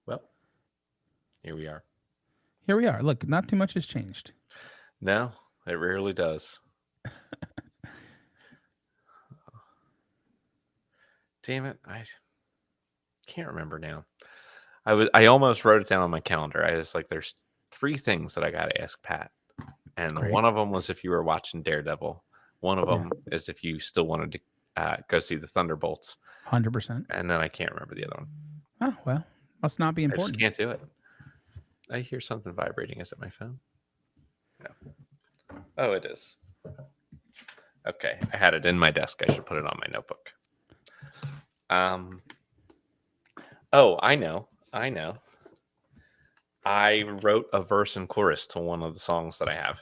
Well, here we are. Here we are. Look, not too much has changed. No, it rarely does. Damn it, I can't remember now. I almost wrote it down on my calendar. I was like, there's three things that I got to ask Pat, and Great. one of them was if you were watching Daredevil. One of Yeah. them is if you still wanted to go see the Thunderbolts, 100%. and then I can't remember the other one. Oh, well, must not be I just important. can't do it. I hear something vibrating. Is it my phone? No. Oh, it is. Okay, I had it in my desk. I should put it on my notebook. Oh, I know. I wrote a verse and chorus to one of the songs that I have.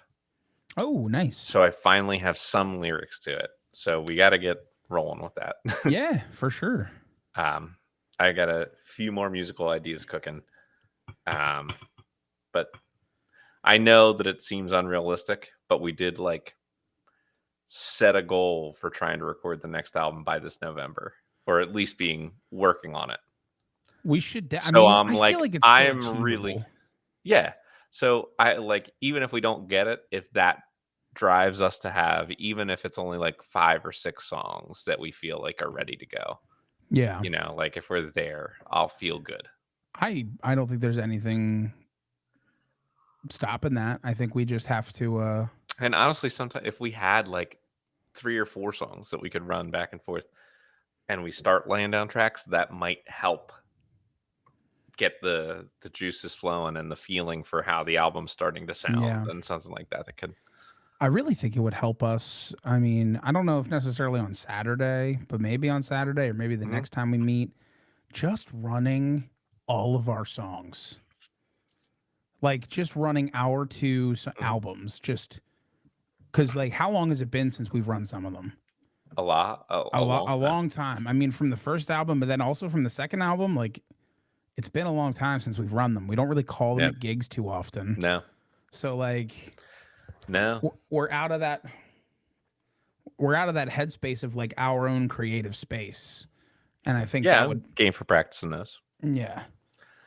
Oh, nice. So I finally have some lyrics to it. So we got to get rolling with that. Yeah, for sure. I got a few more musical ideas cooking. But I know that it seems unrealistic, but we did like set a goal for trying to record the next album by this November, or at least being working on it. We should. So I mean, I'm I like, feel like it's still I'm achievable. really, yeah. So I like, even if we don't get it, if that drives us to have, even if it's only like 5 or 6 songs that we feel like are ready to go, Yeah. you know, like if we're there, I'll feel good. I don't think there's anything stopping that. I think we just have to. And honestly, sometimes if we had like 3 or 4 songs that we could run back and forth, and we start laying down tracks, that might help get the juices flowing and the feeling for how the album's starting to sound, Yeah. and something like that could. I really think it would help us. I mean, I don't know if necessarily on Saturday, but maybe on Saturday or maybe the next time we meet, just running all of our songs. Like just running our 2 albums, just because like how long has it been since we've run some of them? A lot, a long time. I mean, from the first album, but then also from the second album, like it's been a long time since we've run them. We don't really call them Yeah. at gigs too often. No, So like no, we're out of that headspace of like our own creative space. And I think yeah, that would game for practicing those. yeah.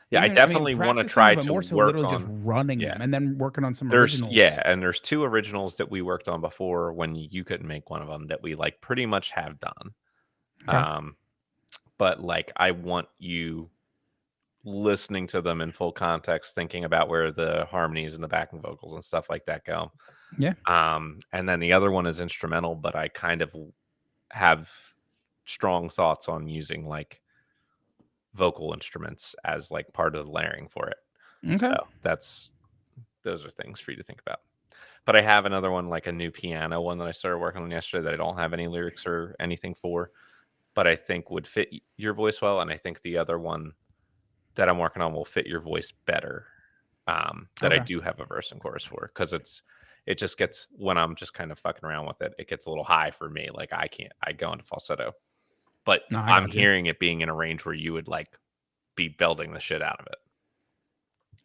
Yeah, I Even, definitely want to practicing, try but to more so work literally on. just running Yeah. them and then working on some There's originals. and there's 2 originals that we worked on before when you couldn't make one of them that we like pretty much have done. Okay. But like I want you listening to them in full context, thinking about where the harmonies and the backing vocals and stuff like that go. Yeah. And then the other one is instrumental, but I kind of have strong thoughts on using like vocal instruments as like part of the layering for it. Okay. So those are things for you to think about. But I have another one, like a new piano one that I started working on yesterday that I don't have any lyrics or anything for, but I think would fit your voice well. And I think the other one that I'm working on will fit your voice better. That I do have a verse and chorus for, because it just gets, when I'm just kind of fucking around with it, it gets a little high for me. Like I go into falsetto, but I'm hearing it being in a range where you would like be belting the shit out of it.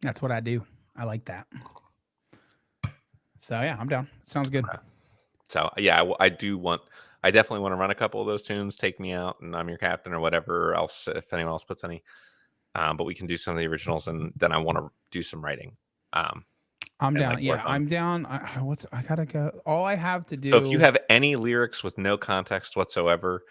That's what I do. I like that. So yeah, I'm down. Sounds good. Okay. So yeah, I definitely want to run a couple of those tunes, Take Me Out and I'm Your Captain or whatever else, if anyone else puts any. But we can do some of the originals, and then I want to do some writing. I'm down. Like I'm down. I gotta go. All I have to do. So if you have any lyrics with no context whatsoever,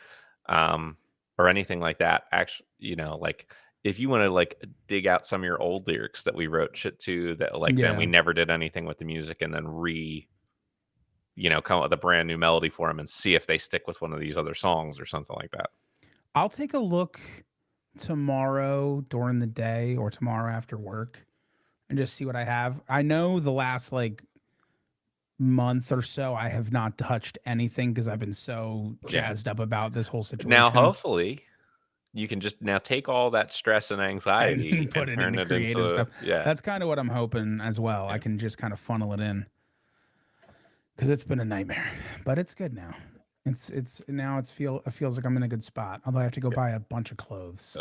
or anything like that, actually, you know, like if you want to like dig out some of your old lyrics that we wrote shit to that like then we never did anything with the music, and then come up with a brand new melody for them and see if they stick with one of these other songs or something like that. I'll take a look tomorrow during the day or tomorrow after work and just see what I have. I know the last like month or so I have not touched anything because I've been so jazzed up about this whole situation. Now hopefully you can just now take all that stress and anxiety and put it into creative stuff. That's kind of what I'm hoping as well. I can just kind of funnel it in because it's been a nightmare, but it's good now. It feels like I'm in a good spot. Although I have to go buy a bunch of clothes,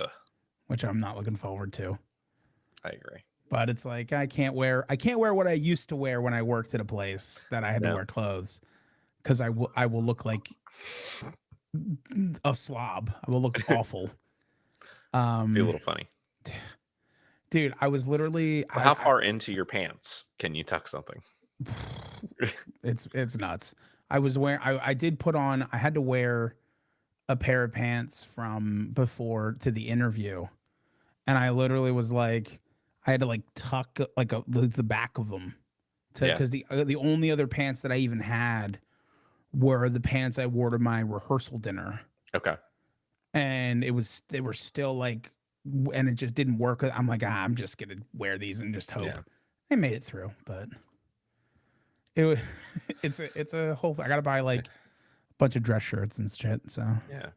which I'm not looking forward to. I agree. But it's like I can't wear what I used to wear when I worked at a place that I had to wear clothes, because I will look like a slob. I will look awful. Be a Um, little funny. dude, I was literally Well, how far into your pants can you tuck something? it's nuts. I was wearing I did put on I had to wear a pair of pants from before to the interview, and I literally was like I had to like tuck like the back of them to Yeah. because the only other pants that I even had were the pants I wore to my rehearsal dinner, Okay. and they were still like and it just didn't work. I'm like, I'm just gonna wear these and just hope. Yeah. I made it through, but it was it's a whole. I gotta buy like a bunch of dress shirts and shit. So Yeah.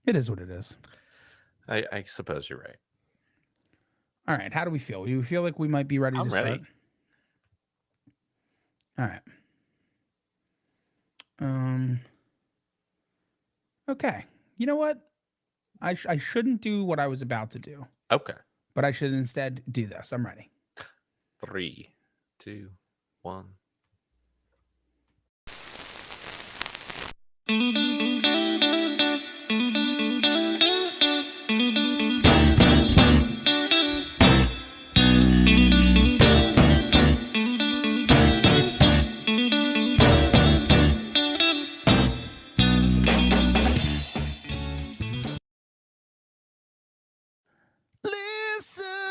it is what it is. I suppose you're right. All right, how do we feel? You feel like we might be ready to I'm start? ready. All right. Um. Okay. You know what? I shouldn't do what I was about to do, Okay. but I should instead do this. I'm ready. 3, 2, 1.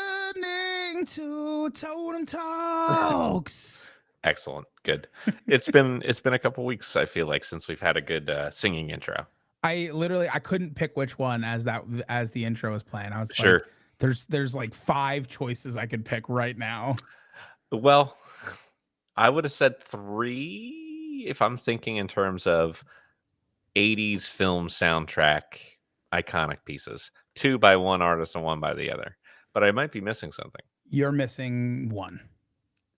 Listening to Totem Talks. Excellent. Good. It's been a couple weeks, I feel like, since we've had a good singing intro. I couldn't pick which one as the intro was playing. I was Sure. like, there's like 5 choices I could pick right now. Well, I would have said 3 if I'm thinking in terms of 80s film soundtrack iconic pieces. 2 by one artist and 1 by the other. But I might be missing something. You're missing one.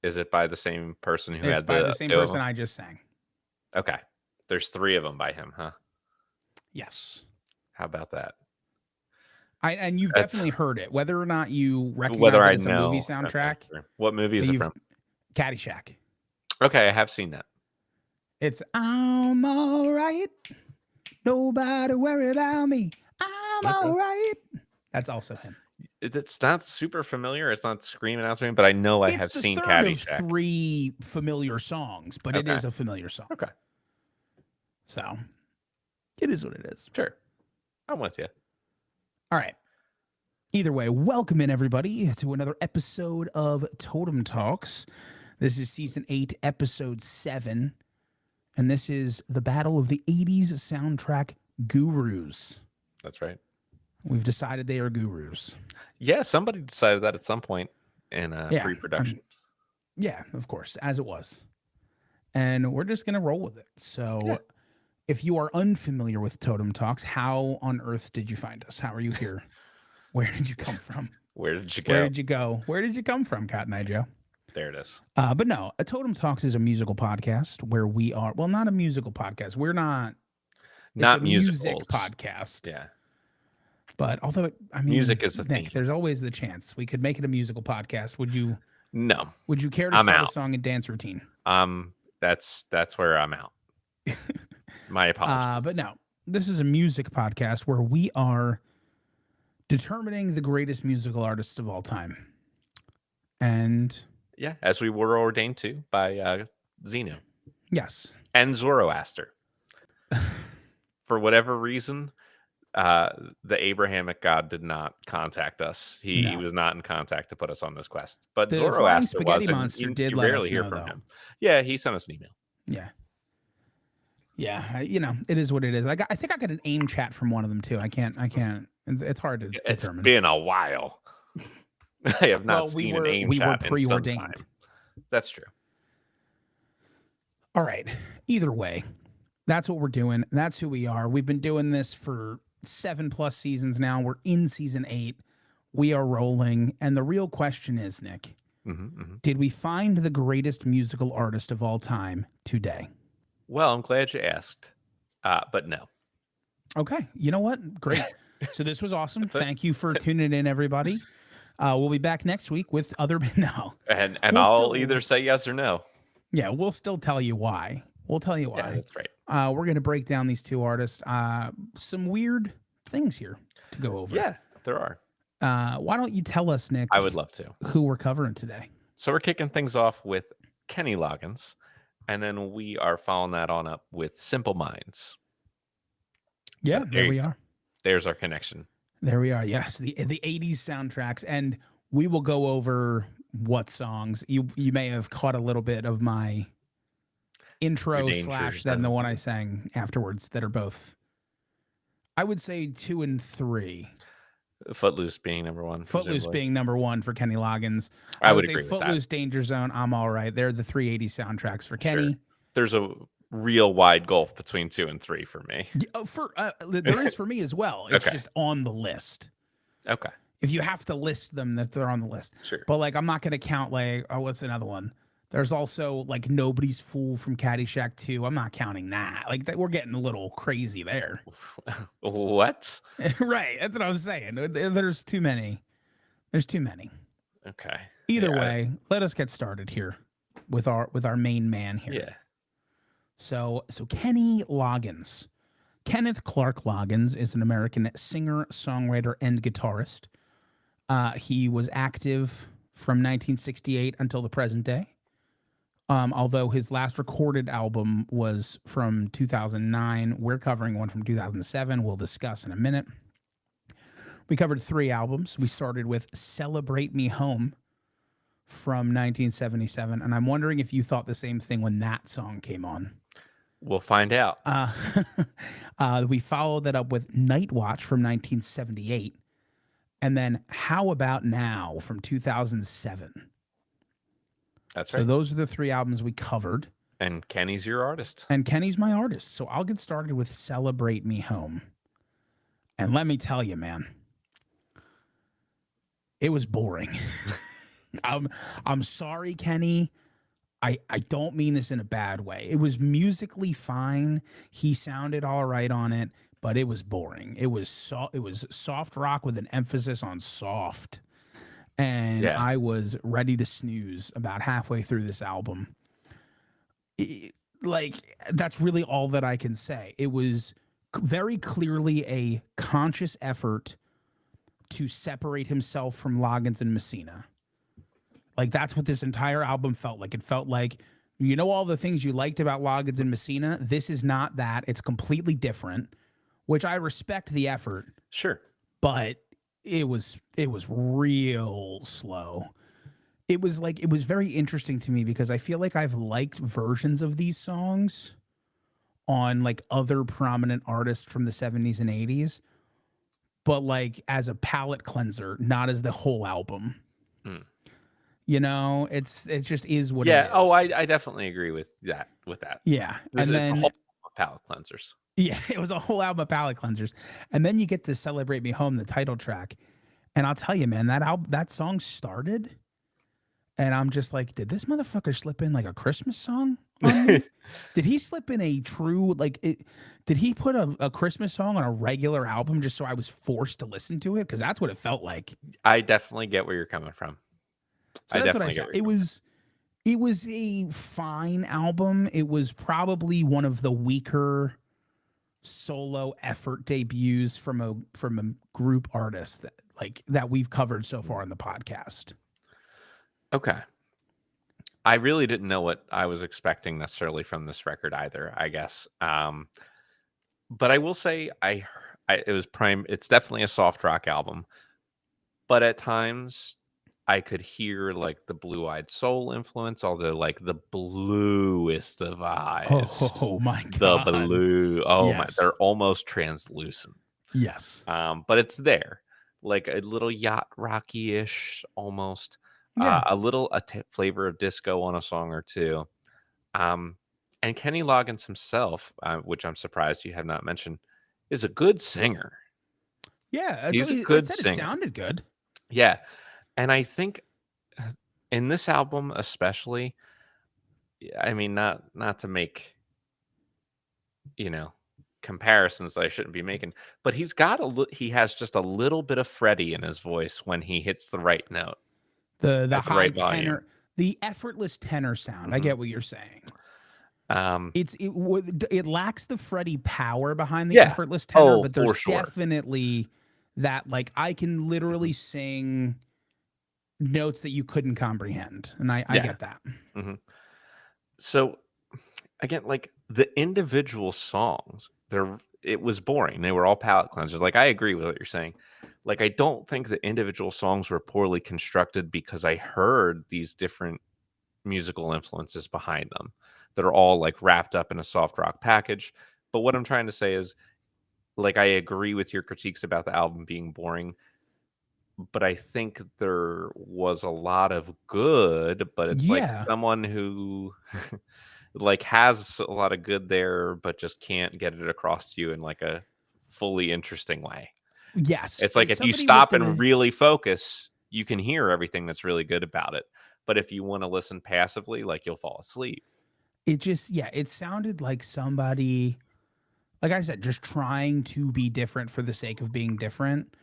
Is it by the same person who It's had by the the same 2 of person them? I just sang. Okay. There's 3 of them by him, huh? Yes. How about that? And you've That's definitely heard it, whether or not you whether recognize it I as a movie know. Okay, soundtrack. sure. What movie is it You've from? Caddyshack. Okay, I have seen that. It's I'm all right. Nobody worry about me. I'm Okay. all right. That's also him. It's not super familiar. It's not screaming out to me, but I know I have It's the seen third of Caddyshack. 3 familiar songs, but it Okay. is a familiar song. Okay. So it is what it is. Sure. I'm with you. All right. Either way, welcome in everybody to another episode of Totem Talks. This is season 8, episode 7, and this is the battle of the 80s soundtrack gurus. That's right. We've decided they are gurus. Yeah, somebody decided that at some point in pre-production. Yeah, of course, as it was. And we're just going to roll with it. So if you are unfamiliar with Totem Talks, how on earth did you find us? How are you here? Where did you come from? Where did you go? Where did you go? Where did you come from, Cotton Eye Joe? There it is. But no, a Totem Talks is a musical podcast where we are, well, not a musical podcast. We're not, Not it's a music musicals. podcast. Yeah. But although, I mean, Music is a Nick, theme. there's always the chance we could make it a musical podcast. Would you No. care to I'm start out. a song and dance routine? That's where I'm out. My apologies. But no, this is a music podcast where we are determining the greatest musical artists of all time. And yeah, as we were ordained to by Zeno yes, and Zoroaster. For whatever reason, the Abrahamic God did not contact us. He was not in contact to put us on this quest. But the flying Zoroaster spaghetti was. monster You did let rarely us hear know, from though. him. Yeah, he sent us an email. Yeah. Yeah, you know, it is what it is. I think I got an AIM chat from one of them too. I can't. It's hard to determine. It's been a while. I have not seen an AIM we chat were in some preordained. time. That's true. All right. Either way, that's what we're doing. That's who we are. We've been doing this for 7+ seasons now. We're in season 8. We are rolling, and the real question is, Nick, did we find the greatest musical artist of all time today? Well, I'm glad you asked, but no. Okay. You know what? Great. So this was awesome. Thank you for tuning in, everybody. We'll be back next week with other no. And We'll I'll either say yes or no. Yeah, we'll still tell you why. We'll tell you why. Yeah, that's right. We're going to break down these 2 artists. Some weird things here to go over. Yeah, there are. Why don't you tell us, Nick, I would love to. who we're covering today? So we're kicking things off with Kenny Loggins, and then we are following that on up with Simple Minds. Yeah, So there we go. are. There's our connection. There we are. Yes, the 80s soundtracks, and we will go over what songs. You may have caught a little bit of my intro Your / dangers, then the then. one I sang afterwards that are both, I would say, 2 and 3. Footloose being number one. Footloose presumably. being number 1 for Kenny Loggins. I would say agree with that. Footloose, Danger Zone, I'm All Right. They're the 380 soundtracks for Kenny. Sure. There's a real wide gulf between 2 and 3 for me. There is for me as well. It's Okay. just on the list. Okay. If you have to list them, that they're on the list. Sure. But like, I'm not going to count like, oh, what's another one? There's also like Nobody's Fool from Caddyshack 2. I'm not counting that. Like we're getting a little crazy there. What? Right. That's what I was saying. There's too many. There's too many. Okay. Either way, let us get started here with our main man here. Yeah. So Kenny Loggins. Kenneth Clark Loggins is an American singer, songwriter, and guitarist. He was active from 1968 until the present day. Although his last recorded album was from 2009. We're covering one from 2007. We'll discuss in a minute. We covered 3 albums. We started with Celebrate Me Home from 1977. And I'm wondering if you thought the same thing when that song came on. We'll find out. We followed that up with Night Watch from 1978. And then How About Now from 2007. That's right. So those are the 3 albums we covered. And Kenny's your artist. And Kenny's my artist. So I'll get started with Celebrate Me Home. And let me tell you, man, it was boring. I'm sorry, Kenny. I don't mean this in a bad way. It was musically fine. He sounded all right on it, but it was boring. It was soft rock with an emphasis on soft. And I was ready to snooze about halfway through this album. That's really all that I can say. It was very clearly a conscious effort to separate himself from Loggins and Messina. Like, that's what this entire album felt like. It felt like, you know, all the things you liked about Loggins and Messina, this is not that. It's completely different, which I respect the effort. Sure. But it was real slow. It was very interesting to me because I feel like I've liked versions of these songs on like other prominent artists from the 70s and 80s, but like as a palate cleanser, not as the whole album. You know, it just is what it is. Yeah. Oh, I definitely agree with that. Yeah. This and is then a whole palate cleansers. Yeah, it was a whole album of palate cleansers. And then you get to Celebrate Me Home, the title track. And I'll tell you, man, that song started, and I'm just like, did this motherfucker slip in like a Christmas song on me? Did he slip in a true, did he put a Christmas song on a regular album just so I was forced to listen to it? Because that's what it felt like. I definitely get where you're coming from. So that's what I said. It was a fine album. It was probably one of the weaker solo effort debuts from a group artist that we've covered so far in the podcast. Okay. I really didn't know what I was expecting necessarily from this record either, I guess. But I will say it's definitely a soft rock album. But at times I could hear like the Blue-Eyed Soul influence, although like the bluest of eyes. Oh my God. The blue. Oh yes. my, they're almost translucent. Yes. But it's there. Like a little yacht rocky-ish almost. Yeah. A flavor of disco on a song or two. And Kenny Loggins himself, which I'm surprised you have not mentioned, is a good singer. Yeah, he's a good singer. It sounded good. Yeah. And I think in this album especially, I mean, not to make, comparisons that I shouldn't be making, but he has just a little bit of Freddie in his voice when he hits the right note. The high tenor, the effortless tenor sound. Mm-hmm. I get what you're saying. Um, It lacks the Freddie power behind the yeah. effortless tenor, Oh, but for there's sure. definitely that, like, I can Mhm. literally sing notes that you couldn't comprehend, and I Yeah. get that. Mhm. So again, like the individual songs, it was boring. They were all palate cleansers. Like I agree with what you're saying. Like I don't think the individual songs were poorly constructed because I heard these different musical influences behind them that are all like wrapped up in a soft rock package. But what I'm trying to say is like I agree with your critiques about the album being boring, but I think there was a lot of good, but it's like Yeah. someone who like, has a lot of good there, but just can't get it across to you in, like, a fully interesting way. Yes, It's like if you somebody with stop and the really focus, you can hear everything that's really good about it. But if you wanna listen passively, like, you'll fall asleep. it just yeah, it sounded like somebody, like I said, just trying to be different for the sake of being different.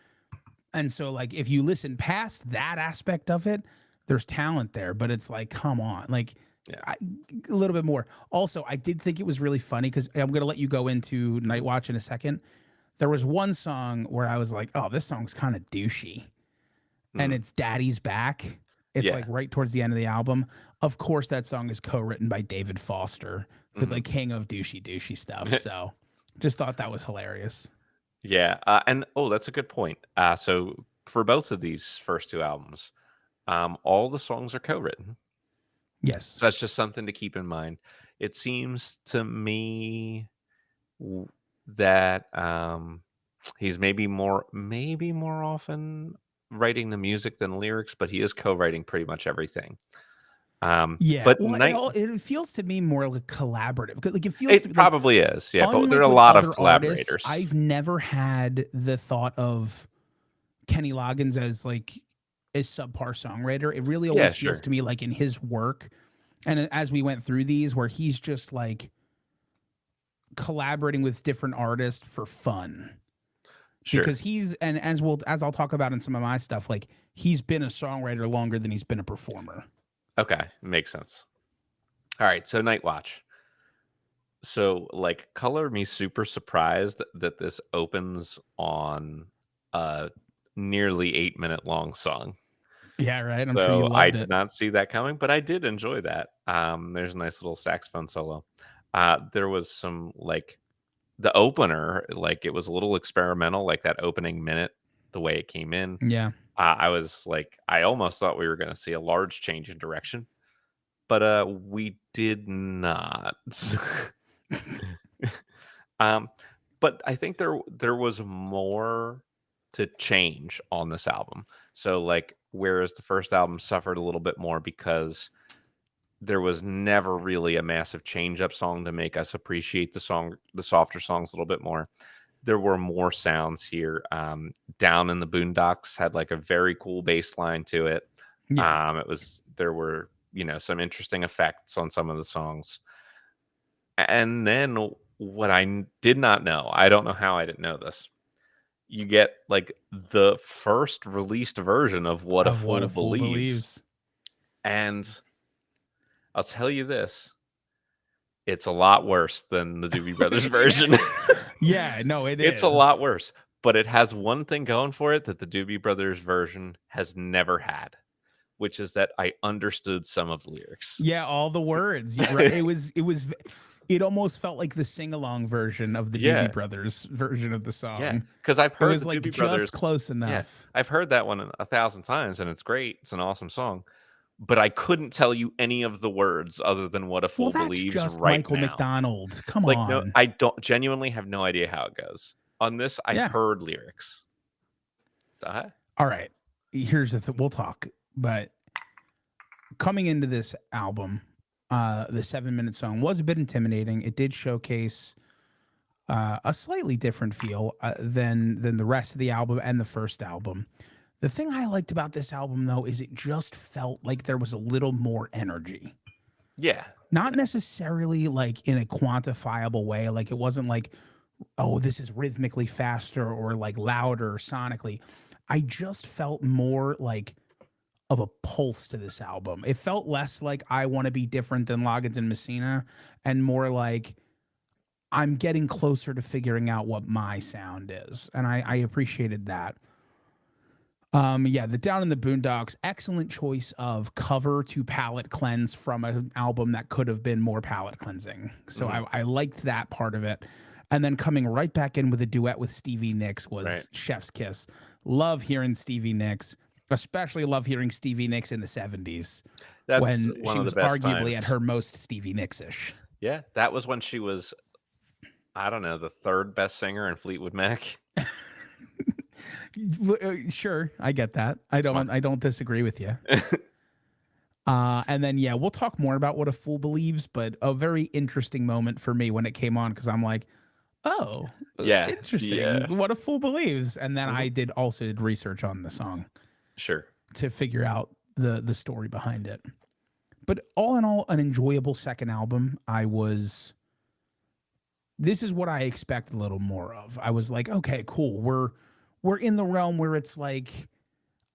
And so, like, if you listen past that aspect of it, there's talent there, but it's like, come on, like, Yeah. I, a little bit more. Also, I did think it was really funny because I'm going to let you go into Night Watch in a second. There was one song where I was like, oh, this song's kind of douchey. And Mm. it's Daddy's Back. It's like Yeah. right towards the end of the album. Of course, that song is co written by David Foster, who, Mhm. like, king of douchey stuff. So just thought that was hilarious. Yeah, and oh, that's a good point. So for both of these first 2 albums, all the songs are co-written. Yes. So that's just something to keep in mind. It seems to me w that, he's maybe more often writing the music than lyrics, but he is co-writing pretty much everything. Yeah, But well, it Night all it feels to me more like collaborative because, like, it feels to it me like, probably is, yeah, but there are unlike a with lot of other artists, collaborators. I've never had the thought of Kenny Loggins as, like, a subpar songwriter. It really Yeah, always feels sure, to me like in his work, and as we went through these, where he's just like collaborating with different artists for fun. sure. Because and as I'll talk about in some of my stuff, like, he's been a songwriter longer than he's been a performer. Okay, makes sense. Alright, so Night Watch. So, like, color me super surprised that this opens on a nearly 8-minute long song. Yeah, right. I'm sure you So, I loved did it. not see that coming, but I did enjoy that. There's a nice little saxophone solo. There was some, like the opener, like, it was a little experimental, like, that opening minute, the way it came in. Yeah. I was like I almost thought we were gonna see a large change in direction, but, we did not. Um, but I think there was more to change on this album. So, like, whereas the first album suffered a little bit more because there was never really a massive change up song to make us appreciate the softer songs a little bit more. There were more sounds here. Down in the Boondocks had like a very cool bass line to it. Yeah. There were, some interesting effects on some of the songs. And then what did not know, I don't know how I didn't know this. You get like the first released version of What a Of What Fool a Fool Believes. Believes. And I'll tell you this, it's a lot worse than the Doobie Brothers Yeah. version. Yeah, no, it It's a lot is. worse, but it has one thing going for it that the Doobie Brothers version has never had, which is that I understood some of the lyrics. Yeah, all the words. Yeah, right. It almost felt like the sing-along version of the Doobie Yeah, Brothers version of the yeah, song. because I've It heard was, the like, Doobie just Brothers. close Yeah, enough. I've heard that one 1,000 times, and it's great. It's an awesome song, but I couldn't tell you any of the words other than "What a Well, Fool that's Believes" just right Michael now. McDonald. Come Like, no, on. I don't genuinely have no idea how it goes. On this, I Yeah. heard lyrics. Uh, All right. Here's the we'll talk. But coming into this album, the 7-minute song was a bit intimidating. It did showcase a slightly different feel than the rest of the album and the first album. The thing I liked about this album, though, is it just felt like there was a little more energy. yeah, Not necessarily like in a quantifiable way. Like, it wasn't like, oh, this is rhythmically faster or like louder sonically. I just felt more like of a pulse to this album. It felt less like I want to be different than Loggins and Messina and more like I'm getting closer to figuring out what my sound is. And I appreciated that. Yeah, the Down in the Boondocks, excellent choice of cover to palate cleanse from an album that could have been more palate cleansing. So I liked that part of it. And then coming right back in with a duet with Stevie Nicks was Right. chef's kiss. Love hearing Stevie Nicks, especially love hearing Stevie Nicks in the 70s That's when one she of the was best arguably at times. her most Stevie Nicks-ish. Yeah, that was when she was, I don't know, the third best singer in Fleetwood Mac. Sure, I get that. It's fine. I don't disagree with you. And then yeah, we'll talk more about what a fool believes, but a very interesting moment for me when it came on because I'm like, oh, Yeah, interesting. yeah. What a fool believes. And then Mhm. I did research on the song Sure. to figure out the story behind it. But all in all, an enjoyable second album. This is what I expect a little more of. I was like, okay, cool. We're in the realm where it's like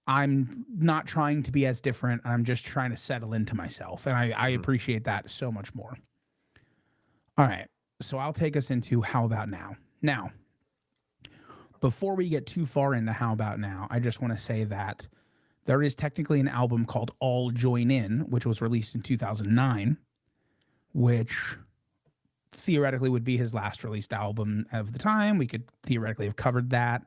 I'm not trying to be as different. I'm just trying to settle into myself. And I appreciate that so much more. All right. So I'll take us into How About Now. Now, before we get too far into How About Now, I just want to say that there is technically an album called All Join In, which was released in 2009, which theoretically would be his last released album of the time. We could theoretically have covered that.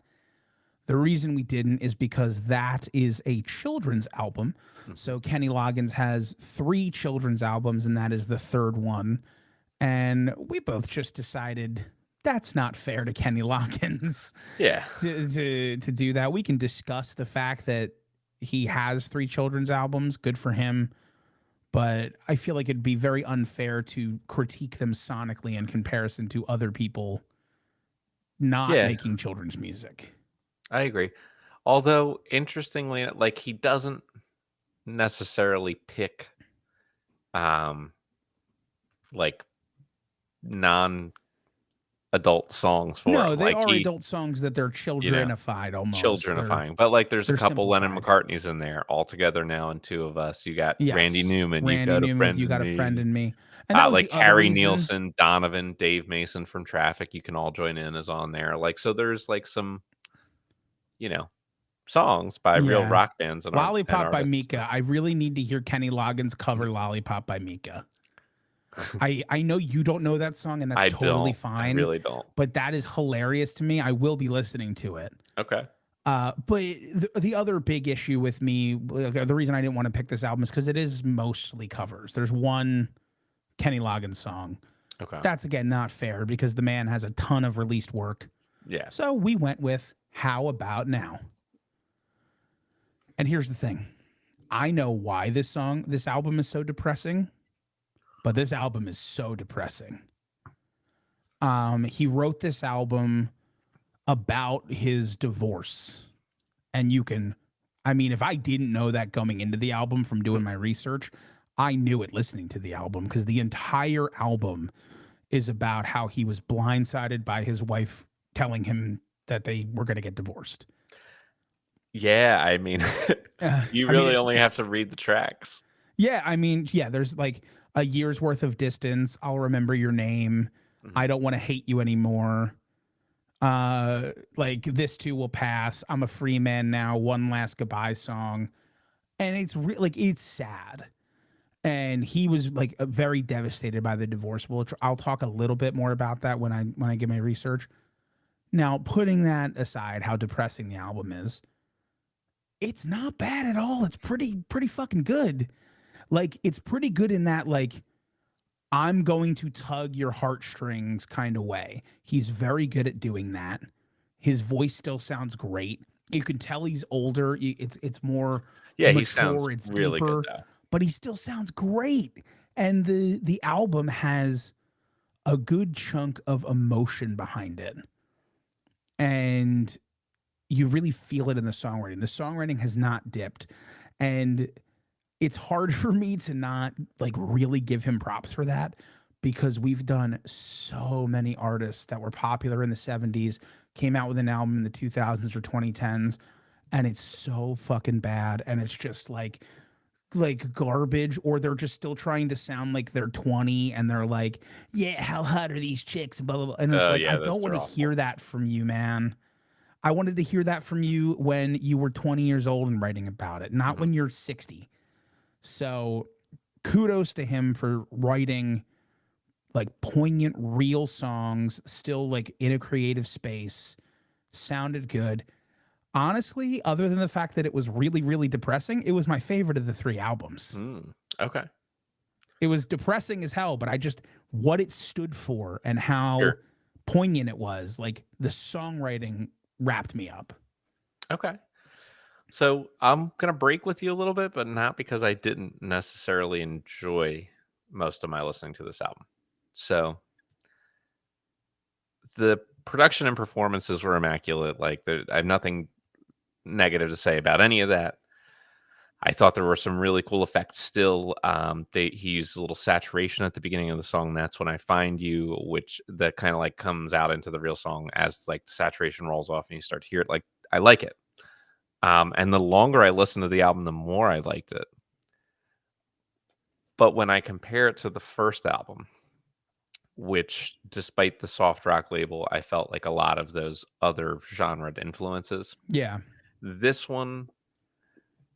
The reason we didn't is because that is a children's album. So Kenny Loggins has 3 children's albums, and that is the third one. And we both just decided that's not fair to Kenny Loggins Yeah. to do that. We can discuss the fact that he has 3 children's albums. Good for him. But I feel like it'd be very unfair to critique them sonically in comparison to other people not Yeah, making children's music. I agree. Although, interestingly, like he doesn't necessarily pick like non-adult songs for No, him. they Like are he, adult songs that they're you know, childrenified almost. childrenifying. But like there's a They're couple Lennon simplified. McCartneys in there all together now, and 2 of us. You got Randy Yes. Newman, you Randy got a Newman with friend You in Got a Friend me. in Me. And that was Like the other Harry reason. Nielsen, Donovan, Dave Mason from Traffic, you can all join in is on there. Like so there's like some, you know, songs by real Yeah. rock bands and Lollipop by artists. Mika. I really need to hear Kenny Loggins cover Lollipop by Mika. I know you don't know that song, and that's I totally don't. I fine. really don't. But that is hilarious to me. I will be listening to it. Okay. But the other big issue with me, the reason I didn't want to pick this album is because it is mostly covers. There's one Kenny Loggins song. Okay. That's again not fair because the man has a ton of released work. Yeah. So we went with How About Now. And here's the thing. I know why this album is so depressing, but this album is so depressing. He wrote this album about his divorce. And if I didn't know that going into the album from doing my research, I knew it listening to the album because the entire album is about how he was blindsided by his wife telling him that they were going to get divorced. Yeah, I mean, you really only have to read the tracks. Yeah, there's like a year's worth of distance. I'll remember your name. I don't want to hate you anymore. Like this too will pass. I'm a free man now. One last goodbye song, and it's sad. And he was like very devastated by the divorce. I'll talk a little bit more about that when I get my research. Now, putting that aside, how depressing the album is, it's not bad at all. It's pretty fucking good. Like it's pretty good in that like I'm going to tug your heartstrings kind of way. He's very good at doing that. His voice still sounds great. You can tell he's older. It's more he sounds mature. It's really deeper, good though. but he still sounds great. And the album has a good chunk of emotion behind it, and you really feel it in the songwriting. The songwriting has not dipped, and it's hard for me to not like really give him props for that because we've done so many artists that were popular in the 70s, came out with an album in the 2000s or 2010s, and it's so fucking bad, and it's just like garbage, or they're just still trying to sound like they're 20 and they're like, yeah, how hot are these chicks, blah blah blah. And it's Oh like, I yeah, those don't want are to awful. hear that from you, man. I wanted to hear that from you when you were 20 years old and writing about it, not Hmm. when you're 60. So kudos to him for writing like poignant, real songs, still like in a creative space, sounded good. Honestly, other than the fact that it was really, really depressing, it was my favorite of the three albums. Mm, okay. It was depressing as hell, but I just, what it stood for and how Sure. poignant it was, like the songwriting wrapped me up. Okay. So I'm gonna break with you a little bit, but not because I didn't necessarily enjoy most of my listening to this album. So the production and performances were immaculate. Like I have nothing negative to say about any of that. I thought there were some really cool effects still. He used a little saturation at the beginning of the song. That's when I find you, which that kind of like comes out into the real song as like the saturation rolls off and you start to hear it. Like I like it. And the longer I listened to the album, the more I liked it. But when I compare it to the first album, which despite the soft rock label, I felt like a lot of those other genre influences. Yeah. This one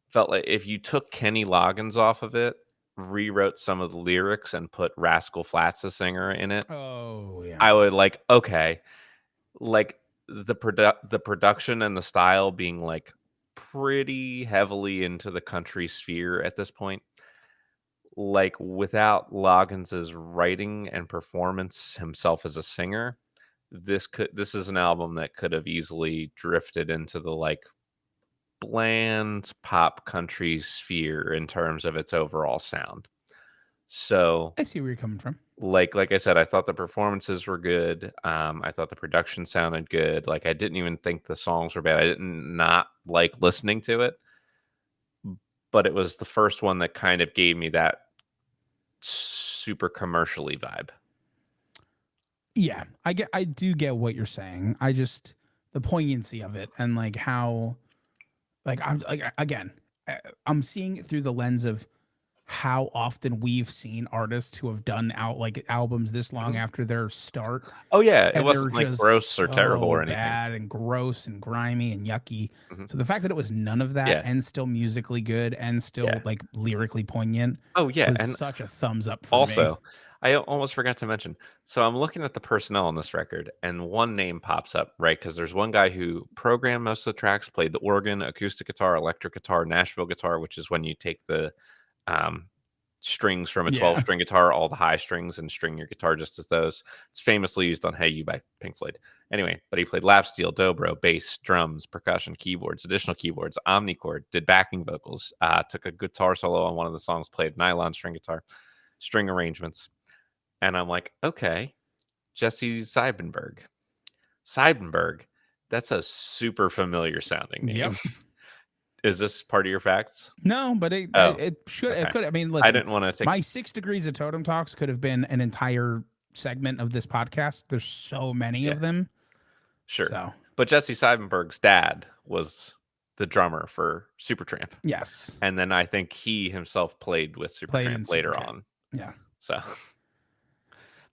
felt like if you took Kenny Loggins off of it, rewrote some of the lyrics, and put Rascal Flatts, the singer, in it, Oh, yeah. I would like, okay, like the production and the style being like pretty heavily into the country sphere at this point. Like without Loggins's writing and performance himself as a singer, this is an album that could have easily drifted into the like bland pop country sphere in terms of its overall sound. So, I see where you're coming from. like I said, I thought the performances were good. I thought the production sounded good. Like I didn't even think the songs were bad. I didn't not like listening to it, but it was the first one that kind of gave me that super commercially vibe. Yeah, I do get what you're saying. I just, the poignancy of it and like how, like I'm like again, I'm seeing it through the lens of how often we've seen artists who have done out like albums this long Mhm. after their start, Oh yeah, it and they're wasn't like just gross or terrible so or anything. bad and gross and grimy and yucky. Mhm. So the fact that it was none of that Yeah, and still musically good and still yeah. like lyrically poignant Oh yeah, was and such a thumbs up for me. also, I almost forgot to mention. So I'm looking at the personnel on this record, and one name pops up, right? Because there's one guy who programmed most of the tracks, played the organ, acoustic guitar, electric guitar, Nashville guitar, which is when you take the um, strings from a 12 Yeah. string guitar, all the high strings, and string your guitar just as those. It's famously used on Hey You by Pink Floyd. Anyway, but he played lap steel, dobro, bass, drums, percussion, keyboards, additional keyboards, omnichord, did backing vocals, took a guitar solo on one of the songs, played nylon string guitar, string arrangements. And I'm like, okay, Jesse Seidenberg. Seidenberg, that's a super familiar sounding Yep. name. Is this part of your facts? No, but Oh, it should, it okay. could. I mean, I listen, didn't want to take. my 6 degrees of totem talks could have been an entire segment of this podcast. There's so many Yeah, of them. sure. So But Jesse Seidenberg's dad was the drummer for Supertramp. yes, And then I think he himself played with played Supertramp in later Supertramp. on. Yeah. So,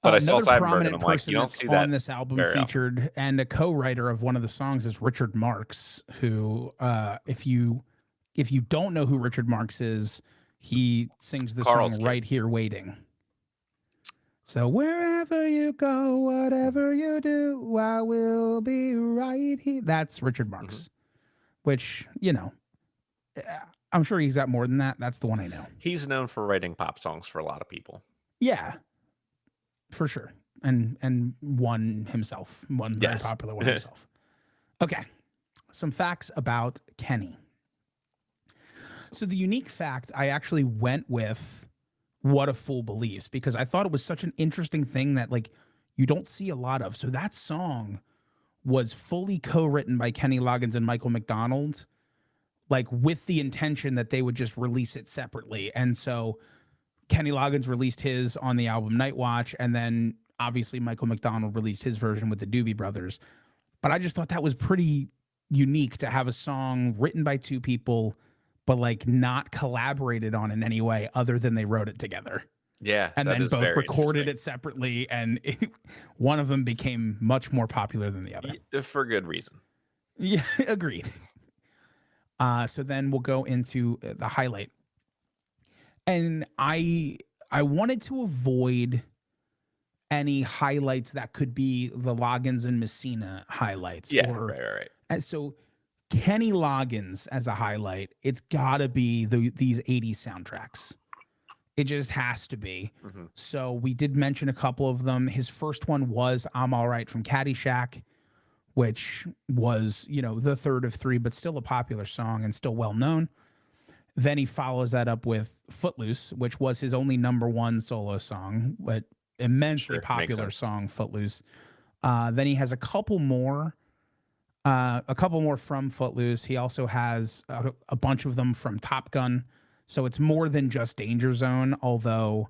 but I saw Another Seidenberg and prominent I'm like, person you don't that's see on that this album very often. featured and a co-writer of one of the songs is Richard Marx, who, if you don't know who Richard Marx is, he sings the Carl's song kid. "Right Here Waiting." So wherever you go, Mhm, whatever you do, I will be right here. That's Richard mhm. Marx, which, eh, I'm sure he's got more than that. That's the one I know. He's known for writing pop songs for a lot of people. Yeah, for sure. And one very Yes. popular one himself. Okay. Some facts about Kenny. So the unique fact I actually went with What a Fool Believes because I thought it was such an interesting thing that like you don't see a lot of. So that song was fully co-written by Kenny Loggins and Michael McDonald, like with the intention that they would just release it separately. And so Kenny Loggins released his on the album Night Watch, and then obviously Michael McDonald released his version with the Doobie Brothers. But I just thought that was pretty unique to have a song written by two people, but like not collaborated on in any way other than they wrote it together. Yeah, And that then is both very recorded interesting. it separately, and one of them became much more popular than the other. For good reason. Yeah, agreed. So then we'll go into the highlight, and I wanted to avoid any highlights that could be the Loggins and Messina highlights, Yeah, or right. and so Kenny Loggins as a highlight. It's got to be these 80s soundtracks. It just has to be. Mm-hmm. So we did mention a couple of them. His first one was "I'm All Right" from Caddyshack, which was, the third of three, but still a popular song and still well known. Then he follows that up with "Footloose," which was his only number one solo song, but immensely Sure, makes popular sense. song, "Footloose." Then he has a couple more from Footloose. He also has a bunch of them from Top Gun. So it's more than just Danger Zone, although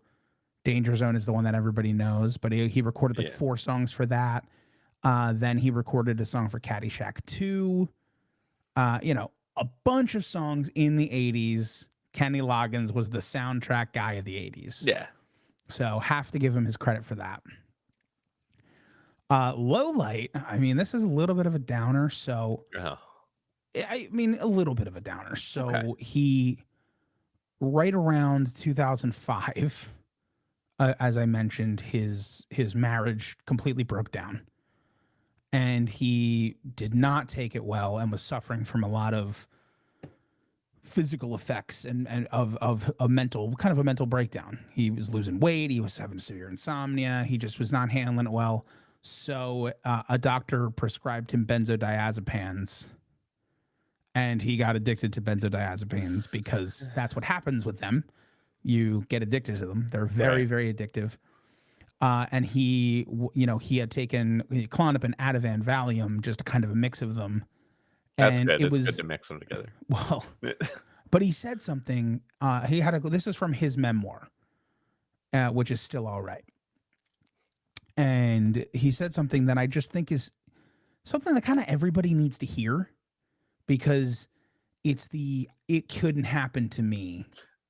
Danger Zone is the one that everybody knows. But he recorded like Yeah, 4 songs for that. Then he recorded a song for Caddyshack 2. A bunch of songs in the 80s. Kenny Loggins was the soundtrack guy of the 80s. yeah. So have to give him his credit for that. Low light, I mean, this is a little bit of a downer. So, Oh, a little bit of a downer. okay. So he, right around 2005, as I mentioned, his marriage completely broke down, and he did not take it well and was suffering from a lot of physical effects and of a mental breakdown. He was losing weight. He was having severe insomnia. He just was not handling it well. So a doctor prescribed him benzodiazepines, and he got addicted to benzodiazepines because that's what happens with them. You get addicted to them. They're very, Right. very addictive. And he had taken Klonopin and Ativan Valium, just kind of a mix of them. That's And good. it It's good was, to mix them together. well, but he said something. This is from his memoir, which is Still All Right. And he said something that I just think is something that kind of everybody needs to hear, because it's the "it couldn't happen to me"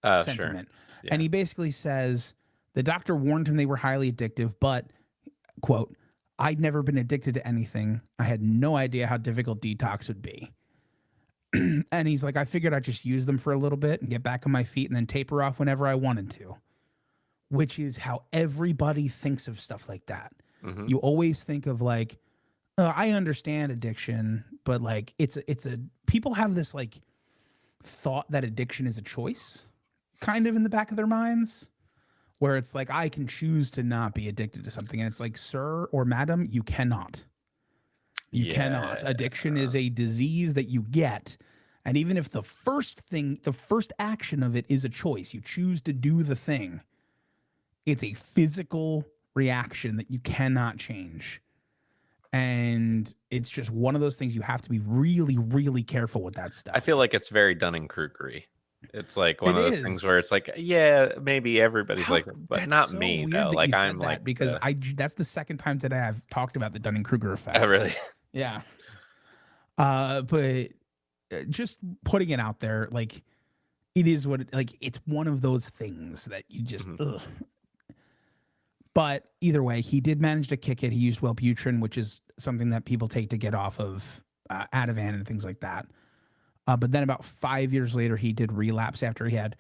Sure. sentiment. And Yeah. he basically says the doctor warned him they were highly addictive, but, quote, "I'd never been addicted to anything. I had no idea how difficult detox would be." And he's like, "I figured I'd just use them for a little bit and get back on my feet and then taper off whenever I wanted to," which is how everybody thinks of stuff like that. Hmm. You always think of like, I understand addiction, but like people have this like thought that addiction is a choice kind of in the back of their minds, where it's like, I can choose to not be addicted to something. And it's like, sir or madam, you cannot. You cannot. Yeah. Addiction is a disease that you get. And even if the first action of it is a choice, you choose to do the thing, it's a physical reaction that you cannot change. And it's just one of those things you have to be really, really careful with that stuff. I feel like it's very Dunning-Krugery. It's like one It of those things is. where it's like, yeah, maybe everybody's How like, but That's not so me weird though. that you Like I'm said like that, because the. that's the second time today I've talked about the Dunning-Kruger effect. Oh, really? Yeah. But just putting it out there, like, it is like, it's one of those things that you just, Mhm. ugh. But either way, he did manage to kick it. He used Wellbutrin, which is something that people take to get off of Ativan and things like that. But then about 5 years later, he did relapse after he had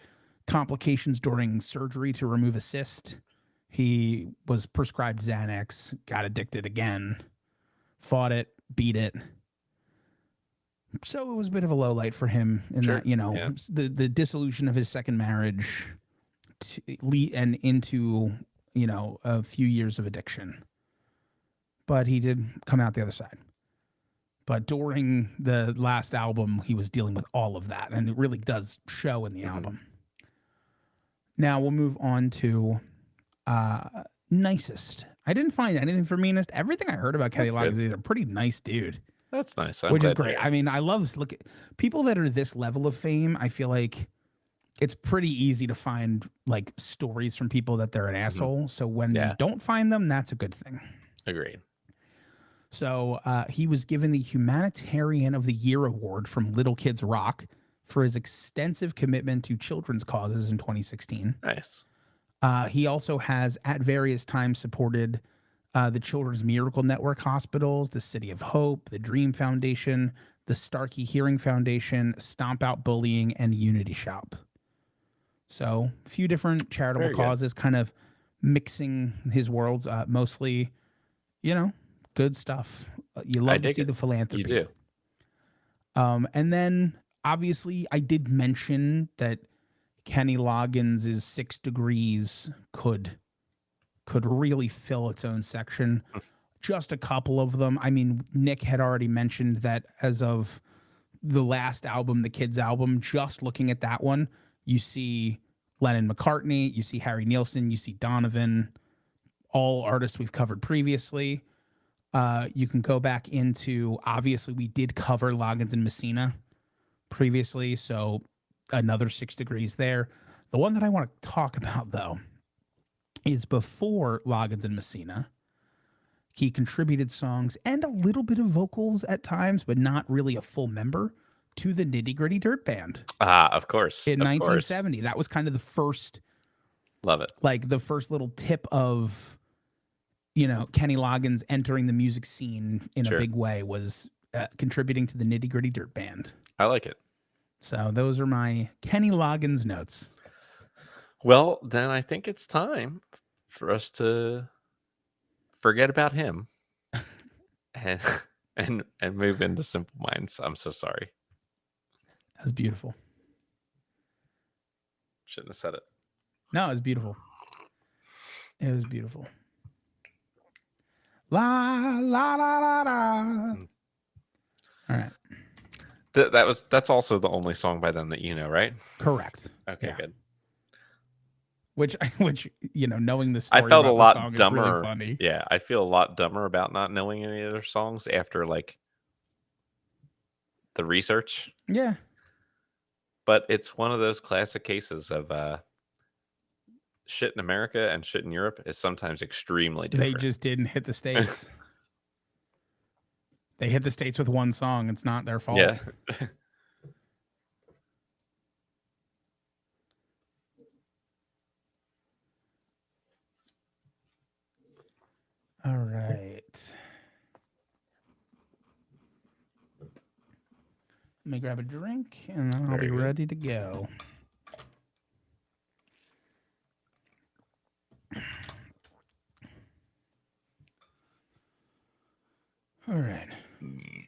complications during surgery to remove a cyst. He was prescribed Xanax, got addicted again, fought it, beat it. So it was a bit of a low light for him in Sure. that, Yeah. the dissolution of his second marriage and into, a few years of addiction. But he did come out the other side. But during the last album, he was dealing with all of that, and it really does show in the Mhm. album. Now we'll move on to nicest. I didn't find anything for meanest. Everything I heard about Kenny That's good. Loggins, he's a pretty nice dude, That's nice. I'm which is glad to great. hear I it. mean, I love look at people that are this level of fame. I feel like it's pretty easy to find like stories from people that they're an Mhm. asshole. So when you Yeah. don't find them, that's a good thing. Agreed. So he was given the Humanitarian of the Year award from Little Kids Rock for his extensive commitment to children's causes in 2016. Nice. He also has at various times supported the Children's Miracle Network hospitals, the City of Hope, the Dream Foundation, the Starkey Hearing Foundation, Stomp Out Bullying, and Unity Shop. So a few different charitable Very good. causes, kind of mixing his worlds. Mostly, good stuff. You I love to dig see it. the philanthropy. You do. And then obviously I did mention that Kenny Loggins' 6 Degrees could really fill its own section. Just a couple of them. I mean, Nick had already mentioned that as of the last album, the Kids album, just looking at that one, you see Lennon McCartney, you see Harry Nilsson, you see Donovan, all artists we've covered previously. You can go back into, obviously, we did cover Loggins and Messina previously, so another 6 Degrees there. The one that I want to talk about, though, is before Loggins and Messina. He contributed songs and a little bit of vocals at times, but not really a full member, to the Nitty Gritty Dirt Band Of course. in Of course. 1970. That was kind of the first, Love it. like the first little tip of, Kenny Loggins entering the music scene in Sure. a big way, was contributing to the Nitty Gritty Dirt Band. I like it. So those are my Kenny Loggins notes. Well, then I think it's time for us to forget about him and and move into Simple Minds. I'm so sorry. That's beautiful. Shouldn't have said it. No, it was beautiful. It was beautiful. La la la la la. All right. That's also the only song by them that you know, right? Correct. Okay, Yeah. good. Which knowing the story I felt a about lot the song dumber. is really funny. Yeah, I feel a lot dumber about not knowing any of their songs after like the research. Yeah. But it's one of those classic cases of shit in America and shit in Europe is sometimes extremely different. They just didn't hit the States. They hit the States with one song. It's not their fault. Yeah. All right. Let me grab a drink and then I'll Very be good. ready to go. All right. You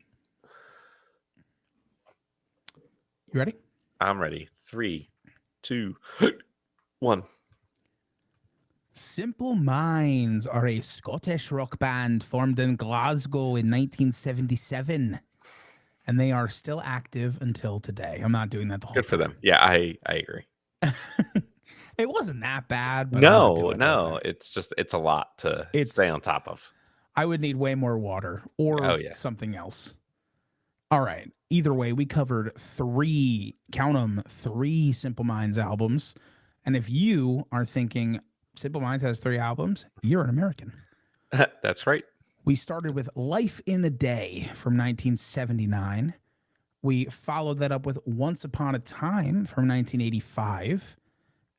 ready? I'm ready. 3, 2, 1. Simple Minds are a Scottish rock band formed in Glasgow in 1977. And they are still active until today. I'm not doing that the whole Good for time. them. Yeah, I agree. It wasn't that bad. But I'm not doing it the whole No. time. It's a lot to stay on top of. I would need way more water or something else. All right. Either way, we covered 3, count them, 3 Simple Minds albums. And if you are thinking Simple Minds has 3 albums, you're an American. That's right. We started with Life in a Day from 1979. We followed that up with Once Upon a Time from 1985.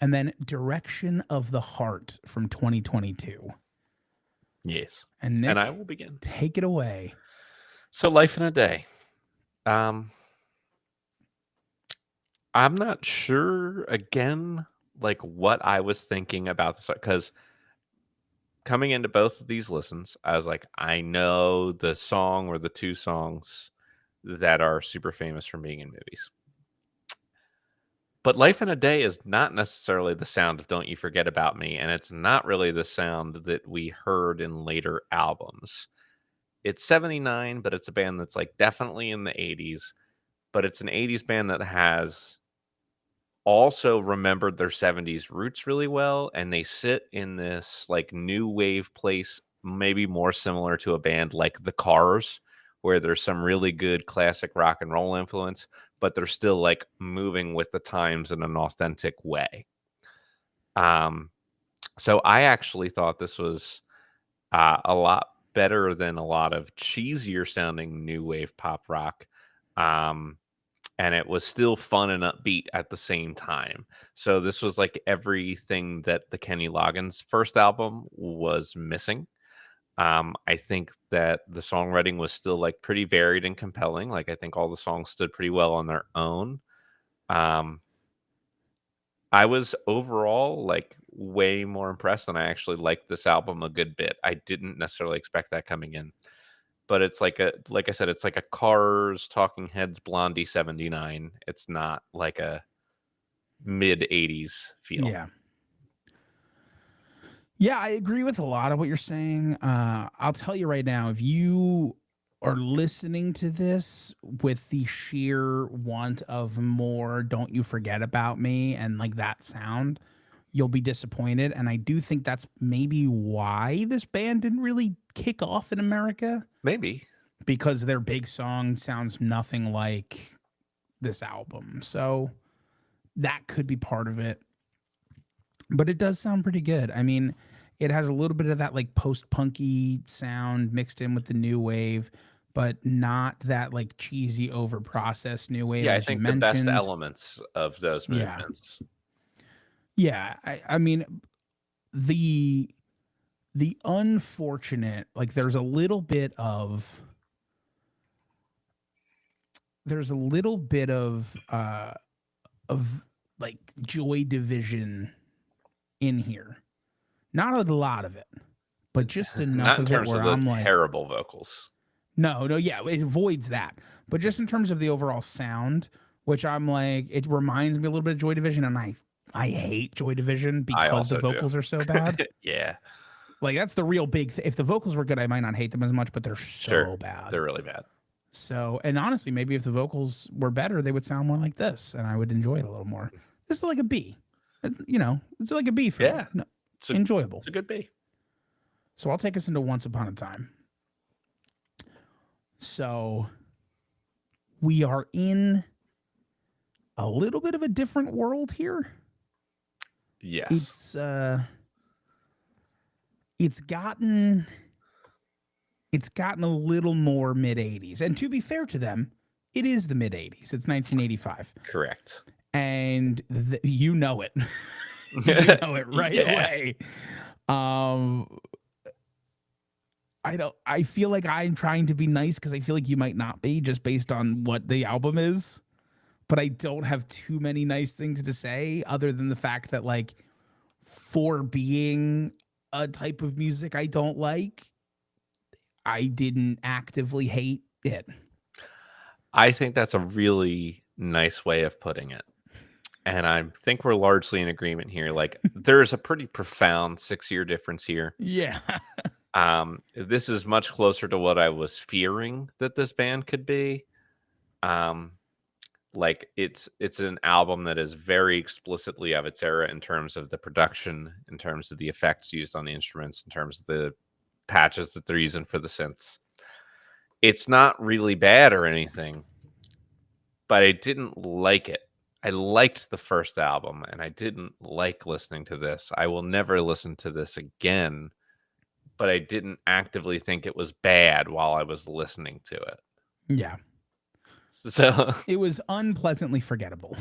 And then Direction of the Heart from 2022. Yes. And Nick, and I will begin. Take it away. So Life in a Day. I'm not sure again, like what I was thinking about this, because coming into both of these listens, I was like, I know the song or the 2 songs that are super famous from being in movies. But Life in a Day is not necessarily the sound of Don't You Forget About Me, and it's not really the sound that we heard in later albums. It's 79, but it's a band that's like definitely in the 80s, but it's an 80s band that has also remembered their 70s roots really well, and they sit in this like new wave place, maybe more similar to a band like The Cars, where there's some really good classic rock and roll influence, but they're still like moving with the times in an authentic way. So I actually thought this was a lot better than a lot of cheesier sounding new wave pop rock. Um, and it was still fun and upbeat at the same time. So this was like everything that the Kenny Loggins first album was missing. I think that the songwriting was still like pretty varied and compelling. Like I think all the songs stood pretty well on their own. Um, I was overall like way more impressed, and I actually liked this album a good bit. I didn't necessarily expect that coming in, but it's like I said, it's like a Cars, Talking Heads, Blondie 79. It's not like a mid 80s feel. Yeah. Yeah, I agree with a lot of what you're saying. I'll tell you right now, if you are listening to this with the sheer want of more Don't You Forget About Me and like that sound, you'll be disappointed. And I do think that's maybe why this band didn't really kick off in America, Maybe. because their big song sounds nothing like this album. So that could be part of it. But it does sound pretty good. I mean, it has a little bit of that like post-punky sound mixed in with the new wave, but not that like cheesy over-processed new wave Yeah, I as you think the best mentioned. elements of those Yeah. movements. Yeah, I mean the unfortunate, like there's a little bit of like Joy Division in here. Not a lot of it, but just enough Not in of it terms where of the I'm like, terrible vocals. no, yeah, it avoids that. But just in terms of the overall sound, which I'm like, it reminds me a little bit of Joy Division, and I hate Joy Division I because the also do. vocals are so bad. Yeah, Like that's the real big. If the vocals were good, I might not hate them as much, but they're sure. so bad. They're really bad. So, and honestly, maybe if the vocals were better, they would sound more like this, and I would enjoy it a little more. This is like a B. You know, it's like a B for Yeah. me. No, It's enjoyable. it's a good B. So I'll take us into Once Upon a Time. So we are in a little bit of a different world here. Yes. It's gotten a little more mid 80s. And to be fair to them, it is the mid 80s. It's 1985. Correct. And you know it. You know it right Yeah. away. I feel like I'm trying to be nice because I feel like you might not be, just based on what the album is. But I don't have too many nice things to say other than the fact that, like, for being a type of music I don't like, I didn't actively hate it. I think that's a really nice way of putting it. And I think we're largely in agreement here. Like, there's a pretty profound 6-year difference here. Yeah. This is much closer to what I was fearing that this band could be. Like it's an album that is very explicitly of its era in terms of the production, in terms of the effects used on the instruments, in terms of the patches that they're using for the synths. It's not really bad or anything, but I didn't like it. I liked the first album and I didn't like listening to this. I will never listen to this again, but I didn't actively think it was bad while I was listening to it. Yeah. So It was unpleasantly forgettable.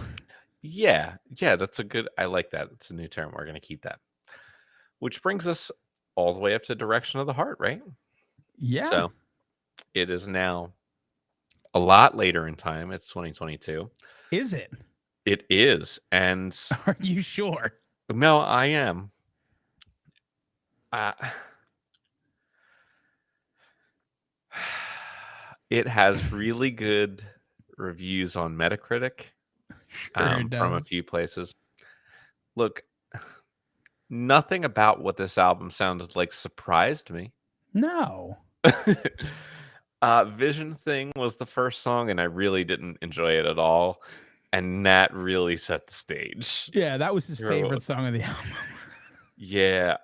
yeah, that's a good. I like that. It's a new term. We're going to keep that. Which brings us all the way up to Direction of the Heart, right? Yeah. So it is now a lot later in time. It's 2022. Is it? It is. And Are you sure? no, I am. It has really good reviews on Metacritic Sure it from a does. few places. Look, nothing about what this album sounded like surprised me. No. Vision Thing was the first song, and I really didn't enjoy it at all. And that really set the stage. Yeah, that was his You're favorite song of the album. Yeah.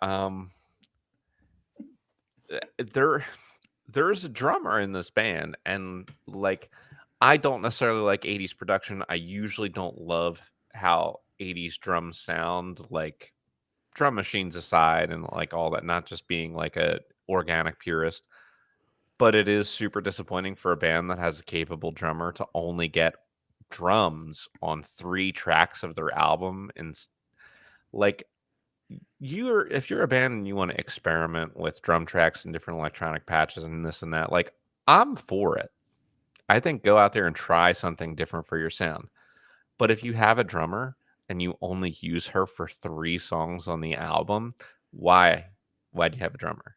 There's a drummer in this band, and like I don't necessarily like 80s production. I usually don't love how 80s drums sound, like drum machines aside and like all that, not just being like a organic purist. But it is super disappointing for a band that has a capable drummer to only get drums on 3 tracks of their album. And like, if you're a band and you want to experiment with drum tracks and different electronic patches and this and that, like, I'm for it. I think go out there and try something different for your sound. But if you have a drummer and you only use her for 3 songs on the album, why? Why do you have a drummer?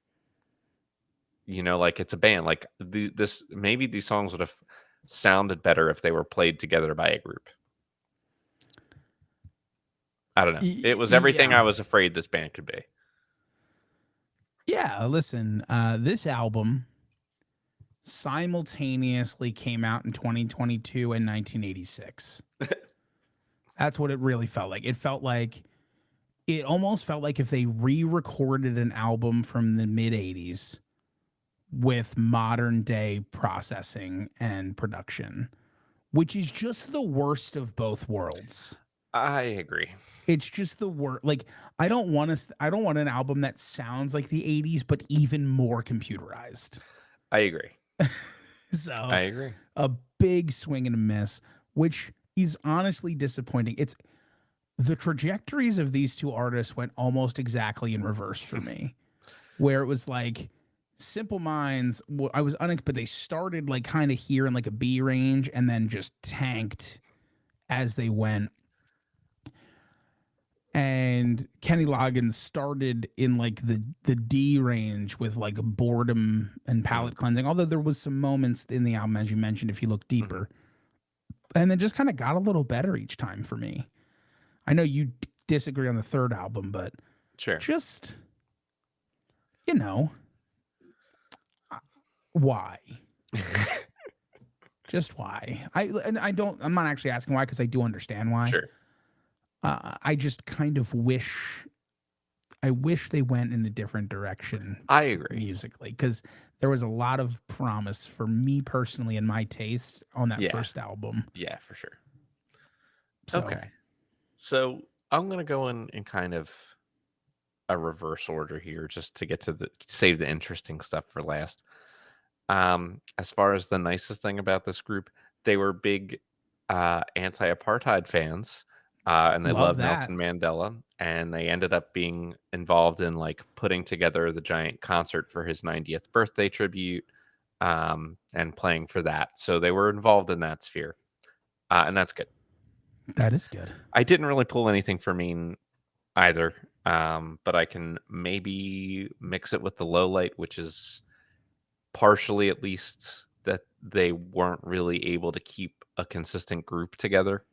Like, it's a band. Like, this maybe these songs would have sounded better if they were played together by a group. I don't know. It was everything I Yeah. was afraid this band could be. Yeah, listen, this album simultaneously came out in 2022 and 1986. That's what it really felt like. It almost felt like if they re-recorded an album from the mid 80s with modern day processing and production, which is just the worst of both worlds. I agree. It's just the worst. Like, I don't want an album that sounds like the 80s but even more computerized. I agree. So I agree. a big swing and a miss, which is honestly disappointing. It's the trajectories of these two artists went almost exactly in reverse for me, where it was like Simple Minds. I was but they started like kind of here in like a B range and then just tanked as they went. And Kenny Loggins started in like the D range with like boredom and palate cleansing. Although there was some moments in the album, as you mentioned, if you look deeper, and then just kind of got a little better each time for me. I know you disagree on the third album, but Sure. just why? Just why? I'm not actually asking why because I do understand why. Sure. I just kind of wish they went in a different direction. I agree. Musically, because there was a lot of promise for me personally and my taste on that first album. Yeah, for sure. So, Okay. So I'm going to go in kind of a reverse order here just to get to save the interesting stuff for last. As far as the nicest thing about this group, they were big anti-apartheid fans. And they loved Nelson Mandela, and they ended up being involved in like putting together the giant concert for his 90th birthday tribute, and playing for that. So they were involved in that sphere, and that's good. That is good. I didn't really pull anything for Mean either, but I can maybe mix it with the low light, which is partially at least that they weren't really able to keep a consistent group together.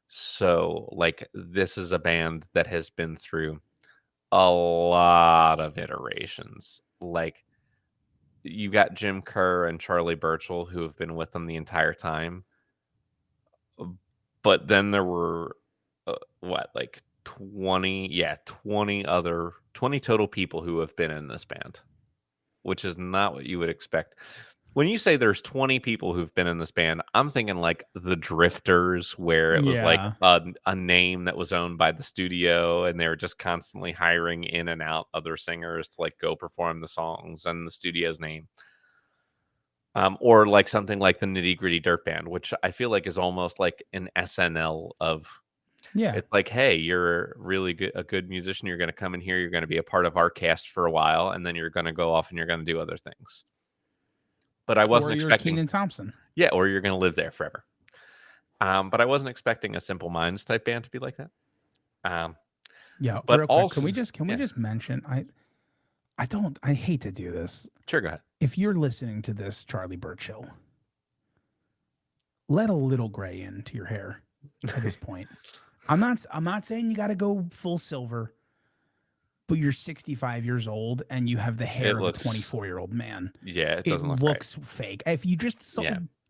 So, like, this is a band that has been through a lot of iterations. Like, you got Jim Kerr and Charlie Burchill who have been with them the entire time. But then there were, like 20 total people who have been in this band, which is not what you would expect. When you say there's 20 people who've been in this band, I'm thinking like the Drifters, where it was like a name that was owned by the studio, and they were just constantly hiring in and out other singers to like go perform the songs and the studio's name. Or like something like the Nitty Gritty Dirt Band, which I feel like is almost like an SNL of. Yeah. It's like, hey, you're a good musician. You're going to come in here. You're going to be a part of our cast for a while, and then you're going to go off and you're going to do other things. But I wasn't expecting Kenan Thompson. Yeah, or you're going to live there forever. But I wasn't expecting a Simple Minds type band to be like that. Yeah, but real quick, also, we just mention I hate to do this. Sure, go ahead. If you're listening to this, Charlie Burchill, let a little gray into your hair at this point. I'm not saying you got to go full silver, but you're 65 years old and you have the hair of a 24-year-old man. Yeah, it doesn't looks fake. If you just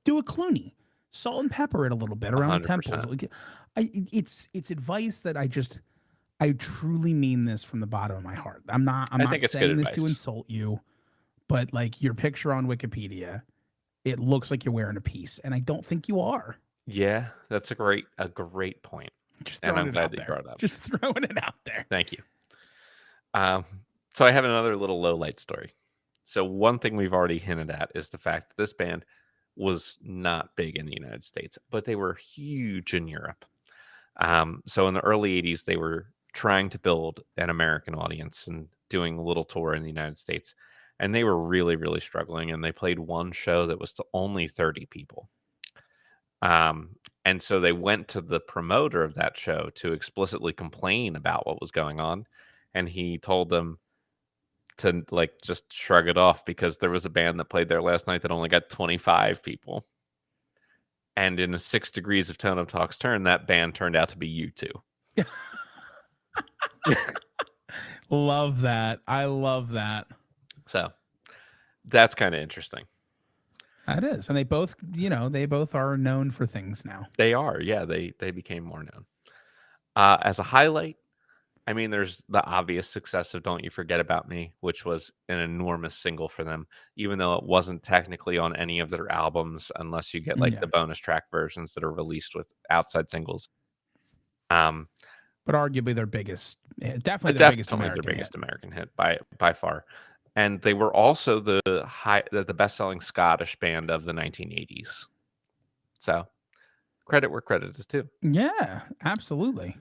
do a Clooney, salt and pepper it a little bit around 100%. The temples. Like, it's advice that I truly mean this from the bottom of my heart. I'm not saying this to insult you, but like your picture on Wikipedia, it looks like you're wearing a piece, and I don't think you are. Yeah, that's a great point. And I'm glad that you brought it up. Just throwing it out there. Thank you. So I have another little low light story. So one thing we've already hinted at is the fact that this band was not big in the United States, but they were huge in Europe. So in the early 80s, they were trying to build an American audience and doing a little tour in the United States. And they were really, really struggling. And they played one show that was to only 30 people. And so they went to the promoter of that show to explicitly complain about what was going on. And he told them to like just shrug it off because there was a band that played there last night that only got 25 people. And in a 6 degrees of Tone of Talk's turn, that band turned out to be U2. Love that. I love that. So that's kind of interesting. That is. And they both, they both are known for things now. They are. Yeah, they became more known. As a highlight, I mean, there's the obvious success of Don't You Forget About Me, which was an enormous single for them, even though it wasn't technically on any of their albums, unless you get like Yeah. the bonus track versions that are released with outside singles. But arguably their biggest, definitely their biggest American hit by far. And they were also the best-selling Scottish band of the 1980s. So credit where credit is due. Yeah, absolutely.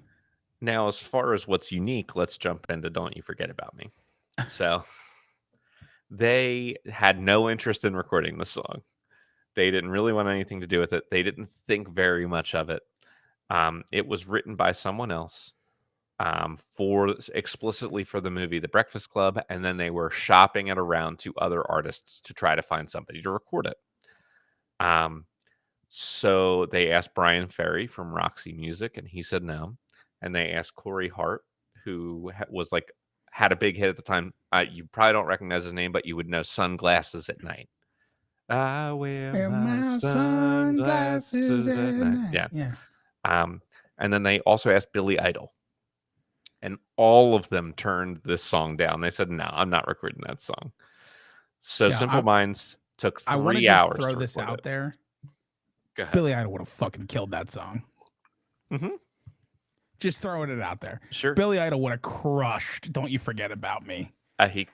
Now, as far as what's unique, let's jump into Don't You Forget About Me. So they had no interest in recording the song. They didn't really want anything to do with it. They didn't think very much of it. It was written by someone else explicitly for the movie The Breakfast Club, and then they were shopping it around to other artists to try to find somebody to record it. So they asked Brian Ferry from Roxy Music, and he said no. And they asked Corey Hart, who was like had a big hit at the time. You probably don't recognize his name, but you would know "Sunglasses at Night." I wear my sunglasses at night. Yeah. And then they also asked Billy Idol. And all of them turned this song down. They said, no, I'm not recording that song. So Simple Minds took 3 hours to throw this out there. Go ahead. Billy Idol would have fucking killed that song. Mm-hmm. Just throwing it out there. Sure. Billy Idol would have crushed Don't You Forget About Me.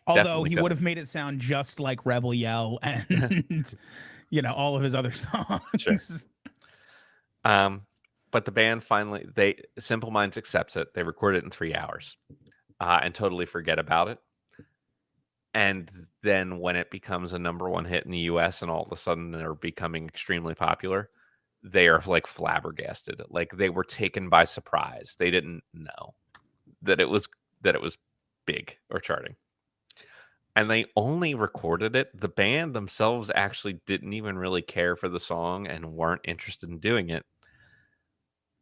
Although he would have made it sound just like Rebel Yell and, all of his other songs. Sure. But the band finally, Simple Minds accepts it. They record it in 3 hours and totally forget about it. And then when it becomes a #1 hit in the US and all of a sudden they're becoming extremely popular, they are like flabbergasted. Like they were taken by surprise. They didn't know that it was big or charting. And they only recorded it. The band themselves actually didn't even really care for the song and weren't interested in doing it.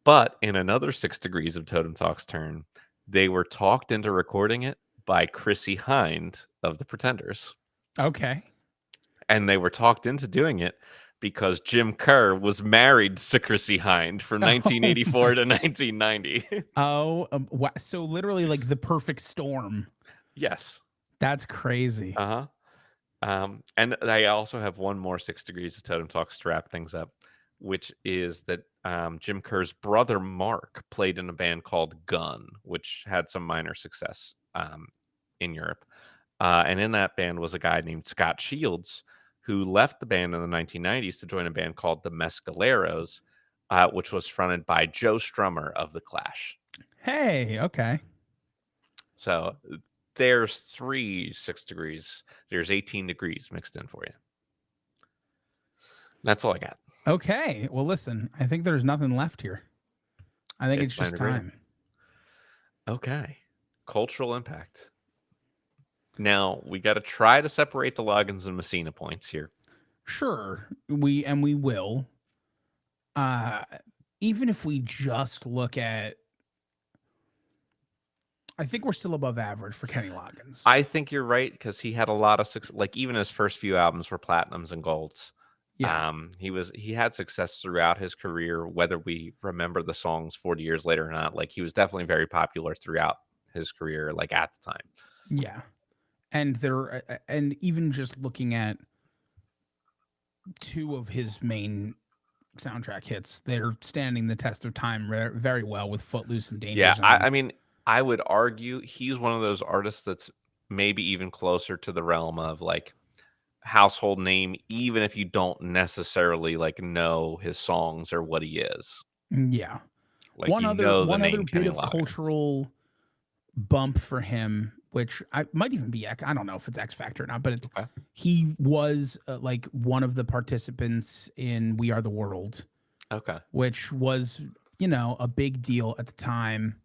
But in another 6 degrees of Totem Talk's turn, they were talked into recording it by Chrissie Hynde of the Pretenders. Okay. And they were talked into doing it because Jim Kerr was married to Chrissie Hynde from 1984 to 1990. So literally like the perfect storm. Yes. That's crazy. Uh-huh. And I also have one more 6 degrees of Totem Talks to wrap things up, which is that Jim Kerr's brother Mark played in a band called Gun, which had some minor success in Europe. And in that band was a guy named Scott Shields, who left the band in the 1990s to join a band called the Mescaleros, which was fronted by Joe Strummer of The Clash. Hey, okay. So there's 3 6 degrees. There's 18 degrees mixed in for you. That's all I got. Okay. Well, listen, I think there's nothing left here. I think it's just time. Okay. Cultural impact. Now, we got to try to separate the Loggins and Messina points here. Sure. We will. Even if we just look at, I think we're still above average for Kenny Loggins. I think you're right because he had a lot of success. Like even his first few albums were platinums and golds. Yeah. He had success throughout his career, whether we remember the songs 40 years later or not. Like he was definitely very popular throughout his career, like at the time. Yeah. And even just looking at 2 of his main soundtrack hits, they're standing the test of time very well with Footloose and Danger Zone. I mean, I would argue he's one of those artists that's maybe even closer to the realm of like household name, even if you don't necessarily like know his songs or what he is. Yeah. Like the One other name bit Kenny of Loggins. cultural bump for him, which I might even be I don't know if it's X Factor or not, but Okay. he was like one of the participants in We Are the World, Okay. which was, you know, a big deal at the time,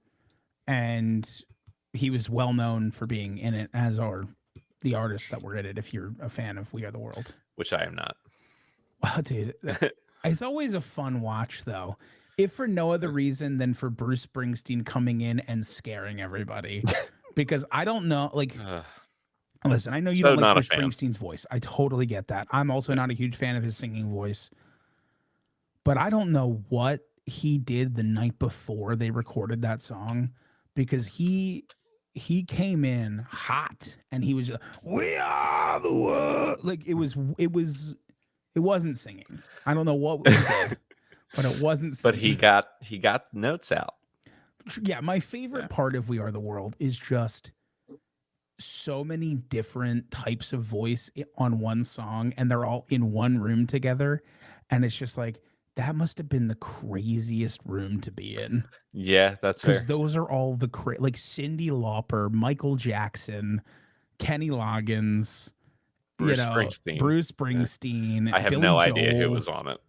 and he was well known for being in it, as are the artists that were in it. If you're a fan of We Are the World, Which I am not. wow, dude, it's always a fun watch though. If for no other reason than for Bruce Springsteen coming in and scaring everybody, because I don't know, like, listen, I know you So don't like not a Bruce fan. Springsteen's voice. I totally get that. I'm also Yeah. not a huge fan of his singing voice, but I don't know what he did the night before they recorded that song, because he came in hot and he was just, we are the world. Like it wasn't singing. I don't know what he did, but it wasn't But singing. he got notes out. Yeah, my Yeah. favorite part of We Are the World is just so many different types of voice on one song, and they're all in one room together, and it's just like that must have been the craziest room to be in, Yeah, that's because fair. those are all the like Cyndi Lauper, Michael Jackson, Kenny Loggins, you Bruce know, Springsteen. Bruce Yeah. Springsteen, I have Billy no idea who Joel. was on it.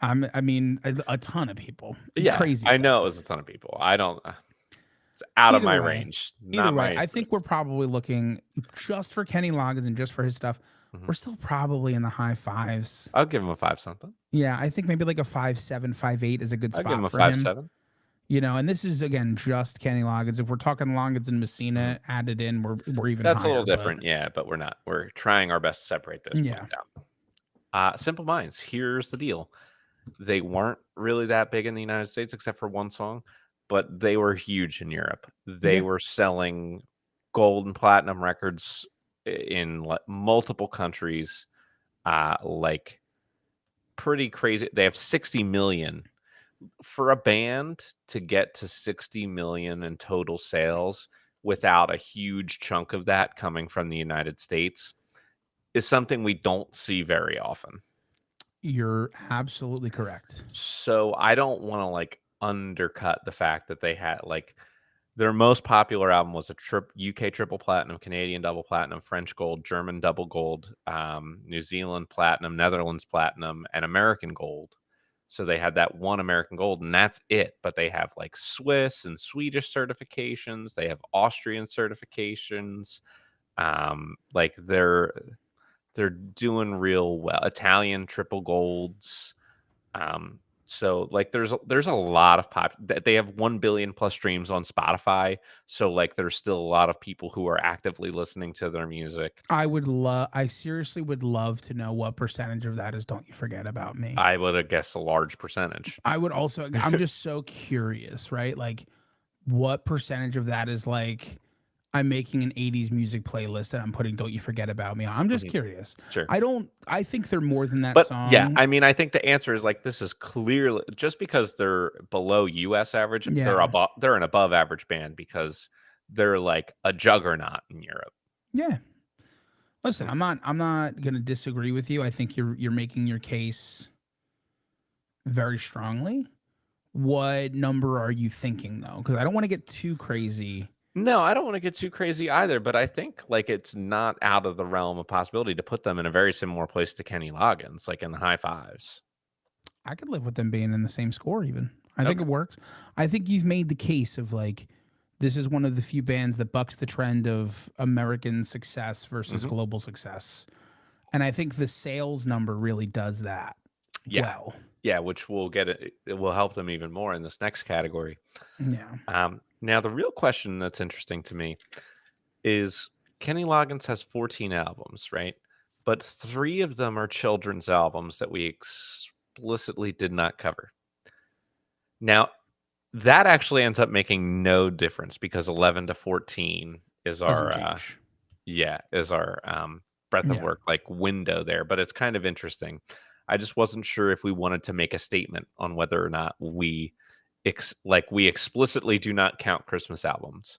I mean, a ton of people, Yeah, crazy I know stuff. it was a ton of people. I don't. It's out of Either my way, range. either Not way, my I think we're interest. probably looking just for Kenny Loggins and just for his stuff. Mhm. We're still probably in the high fives. I'll give him a 5 something. Yeah, I think maybe like a 5.7, 5.8 is a good I'll give him spot a for five him. seven. You know, and this is again just Kenny Loggins. If we're talking Loggins and Mhm. Messina added in, we're even That's a higher. little But different, yeah, but we're not. We're trying our best to separate those yeah, points out. Simple Minds. Here's the deal. They weren't really that big in the United States except for one song, but they were huge in Europe. They yeah, were selling gold and platinum records in multiple countries, like pretty crazy. They have 60 million for a band to get to 60 million in total sales without a huge chunk of that coming from the United States is something we don't see very often. you're absolutely correct. So I don't want to like undercut the fact that they had like their most popular album was a UK triple platinum, Canadian double platinum, French gold, German double gold, New Zealand platinum, Netherlands platinum, and American gold. So they had that one American gold, and that's it. But they have like Swiss and Swedish certifications. They have Austrian certifications. Like they're doing real well. Italian triple golds. So like there's a lot of they have 1 billion plus streams on Spotify. So like there's still a lot of people who are actively listening to their music. I seriously would love to know what percentage of that is Don't You Forget About Me. I would have guessed a large percentage. I would also, I'm just so curious, right? Like, what percentage of that is like, I'm making an 80s music playlist and I'm putting Don't You Forget About Me on? I'm just Mhm. curious. Sure. I think they're more than that But yeah, song. I mean, I think the answer is like this is clearly just because they're below US average, Yeah. they're an above average band because they're like a juggernaut in Europe. Yeah. Listen, Mhm. I'm not going to disagree with you. I think you're making your case very strongly. What number are you thinking though? Cuz I don't want to get too crazy. No, I don't want to get too crazy either, but I think like it's not out of the realm of possibility to put them in a very similar place to Kenny Loggins, like in the high fives. I could live with them being in the same score even. I think Okay. it works. I think you've made the case of like this is one of the few bands that bucks the trend of American success versus Hmm. global success. And I think the sales number really does that Yeah. well. Yeah, which will get it will help them even more in this next category. Yeah. Now the real question that's interesting to me is Kenny Loggins has 14 albums, right? But 3 of them are children's albums that we explicitly did not cover. Now, that actually ends up making no difference because 11 to 14 is Doesn't our change. is our breadth of Yeah. work like window there, but it's kind of interesting. I just wasn't sure if we wanted to make a statement on whether or not we we explicitly do not count Christmas albums.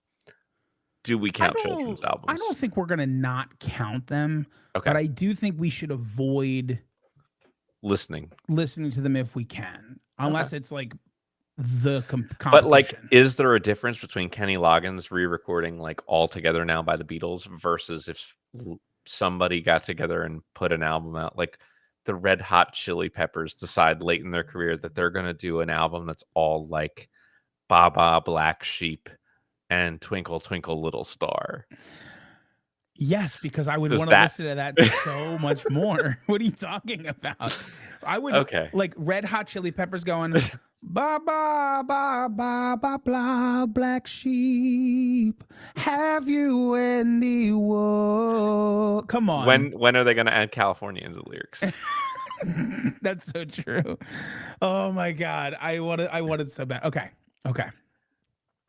Do we I count children's don't. I don't albums? think we're gonna not count them, but Okay, I do think we should avoid listening. listening to them if we can, Okay. unless it's like the But, like, competition. is there a difference between Kenny Loggins re-recording, like, All Together Now by the Beatles versus if somebody got together and put an album out? Like, the Red Hot Chili Peppers decide late in their career that they're gonna do an album that's all like Baba Black Sheep and Twinkle Twinkle Little Star. Yes, because I would Does want to that listen to that so much more. What are you talking about? I would Okay. like Red Hot Chili Peppers going ba ba ba ba ba blah black sheep. Have you any wool? Come on. When are they gonna add California into the lyrics? That's so true. Oh my god. I wanted so bad. Okay. Okay.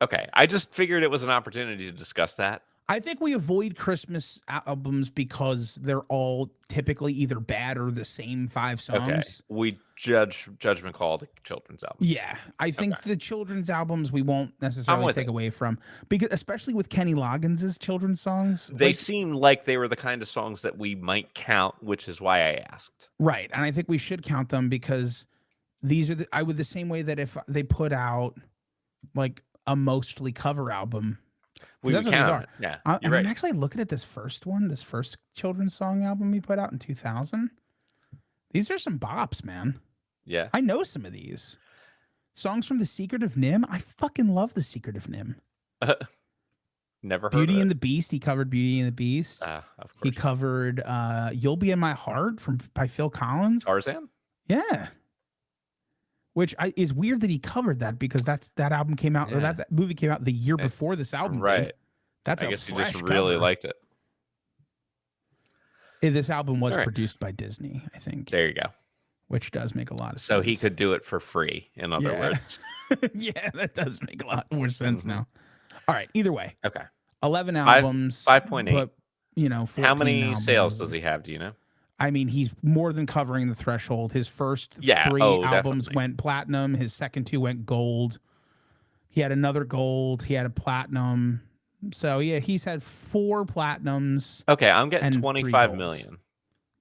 Okay, I just figured it was an opportunity to discuss that. I think we avoid Christmas albums because they're all typically either bad or the same 5 Okay, songs. we judgment call the children's albums. Yeah, I Okay, think the children's albums we won't I'm necessarily with take it. away from, because especially with Kenny Loggins's children's songs, They seem like they were the kind of songs that we might count, which is why I asked. right, and I think we should count them because these are I would the same way that if they put out like a mostly cover album, We because would that's what these count are. it. Yeah, you're And I'm right. actually looking at this first one, this first children's song album he put out in 2000. These are some bops, man. Yeah. I know some of these songs from The Secret of Nim. I fucking love The Secret of Nim. Never heard Beauty of it. and the Beast. He covered Beauty and the Beast. Of He course. covered "You'll Be in My Heart" by Phil Collins. Tarzan? Yeah, which is weird that he covered that because that album came out or Yeah. that movie came out the year Eh, before this album Right. did. That's I a guess you fresh just really cover. liked it. This album was All right. produced by Disney, I think, There you go. which does make a lot of sense. So he could do it for free, in other Yeah. words. Yeah, that does make a lot more sense Mhm. now. All right, either way, Okay. 11 albums, 5.8. but 14 How many sales albums. does he have? Do you know? I mean, he's more than covering the threshold. His first Yeah, 3 oh, albums definitely. went platinum. His second 2 went gold. He had another gold. He had a platinum. So yeah, he's had 4 platinums. Okay, I'm getting And 3 25 golds. million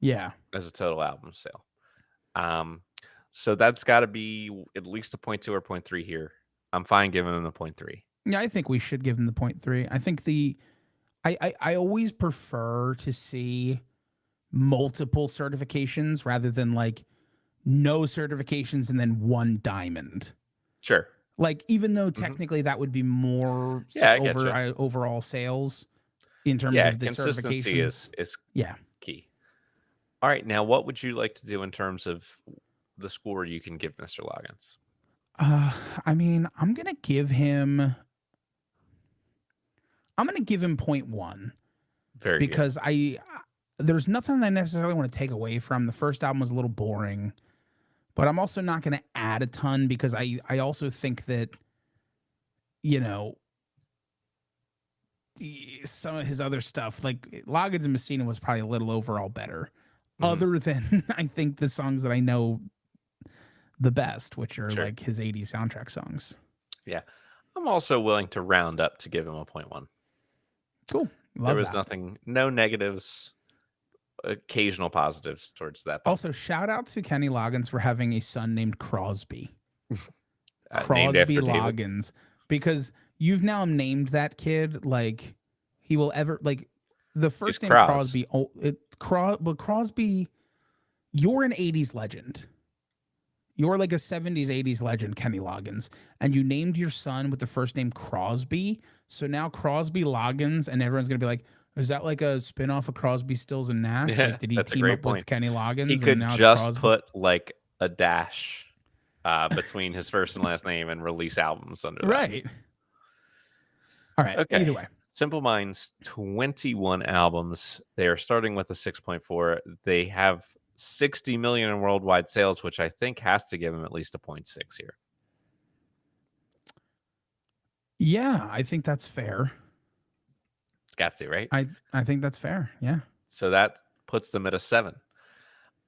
Yeah. as a total album sale. So that's got to be at least a 0.2 or 0.3 here. I'm fine giving him a 0.3. Yeah, I think we should give him the 0.3. I think I always prefer to see multiple certifications rather than like no certifications and then 1 diamond. Sure. Like, even though technically that would be more Yeah, I getcha. overall sales in terms Yeah, of the consistency certifications. is Yeah. key. All right, now what would you like to do in terms of the score you can give Mr. Loggins? I mean, I'm gonna give him 0.1 Very good. because there's nothing I necessarily want to take away from. The first album was a little boring, but I'm also not gonna add a ton because I also think that, you know, some of his other stuff, like Loggins and Messina, was probably a little overall better. Mhm. Other than I think the songs that I know the best, which are Sure. like his 80s soundtrack songs. Yeah. I'm also willing to round up to give him a 0.1. Cool. There Love was that. nothing, no negatives, occasional positives towards that. Also, shout out to Kenny Loggins for having a son named Crosby. Named Crosby after David. Loggins. Because you've now named that kid like he will ever like the first name Cros. Crosby. Oh, but Crosby, you're an 80s legend. You're like a 70s, 80s legend, Kenny Loggins. And you named your son with the first name Crosby. So now Crosby Loggins, and everyone's going to be like, is that like a spinoff of Crosby, Stills, and Nash? Yeah, Like, did he that's a team great up with point. Kenny Loggins? He and could now it's just Crosby? put like a dash between his first and last name and release albums under that. Right. All right. Okay. Either way. Simple Minds, 21 albums. They are starting with a 6.4. They have 60 million in worldwide sales, which I think has to give them at least a 0.6 here. Yeah, I think that's fair. Got to, right? I think that's fair. Yeah. So that puts them at a 7.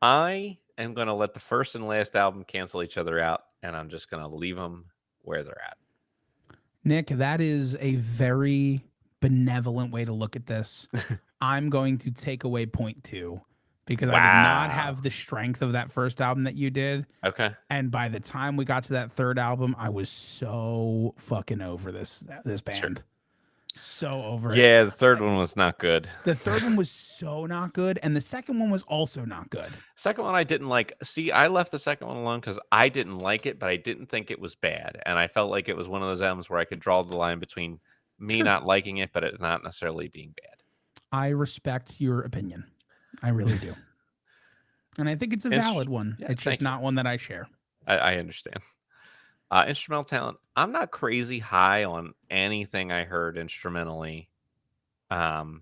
I am going to let the first and last album cancel each other out, and I'm just going to leave them where they're at. Nick, that is a very benevolent way to look at this. I'm going to take away point two because I did not Wow. have the strength of that first album that you did. Okay. And by the time we got to that third album, I was so fucking over this Sure. band. So over it. Yeah, the third one was not good. The third one was so not good, and the second one was also not good. Second one I didn't like. See, I left the second one alone because I didn't like it, but I didn't think it was bad. And I felt like it was one of those albums where I could draw the line between me Sure. not liking it, but it not necessarily being bad. I respect your opinion. I really do. And I think it's a valid one. Yeah, It's just thank you. not one that I share. I understand. Instrumental talent. I'm not crazy high on anything I heard instrumentally. Not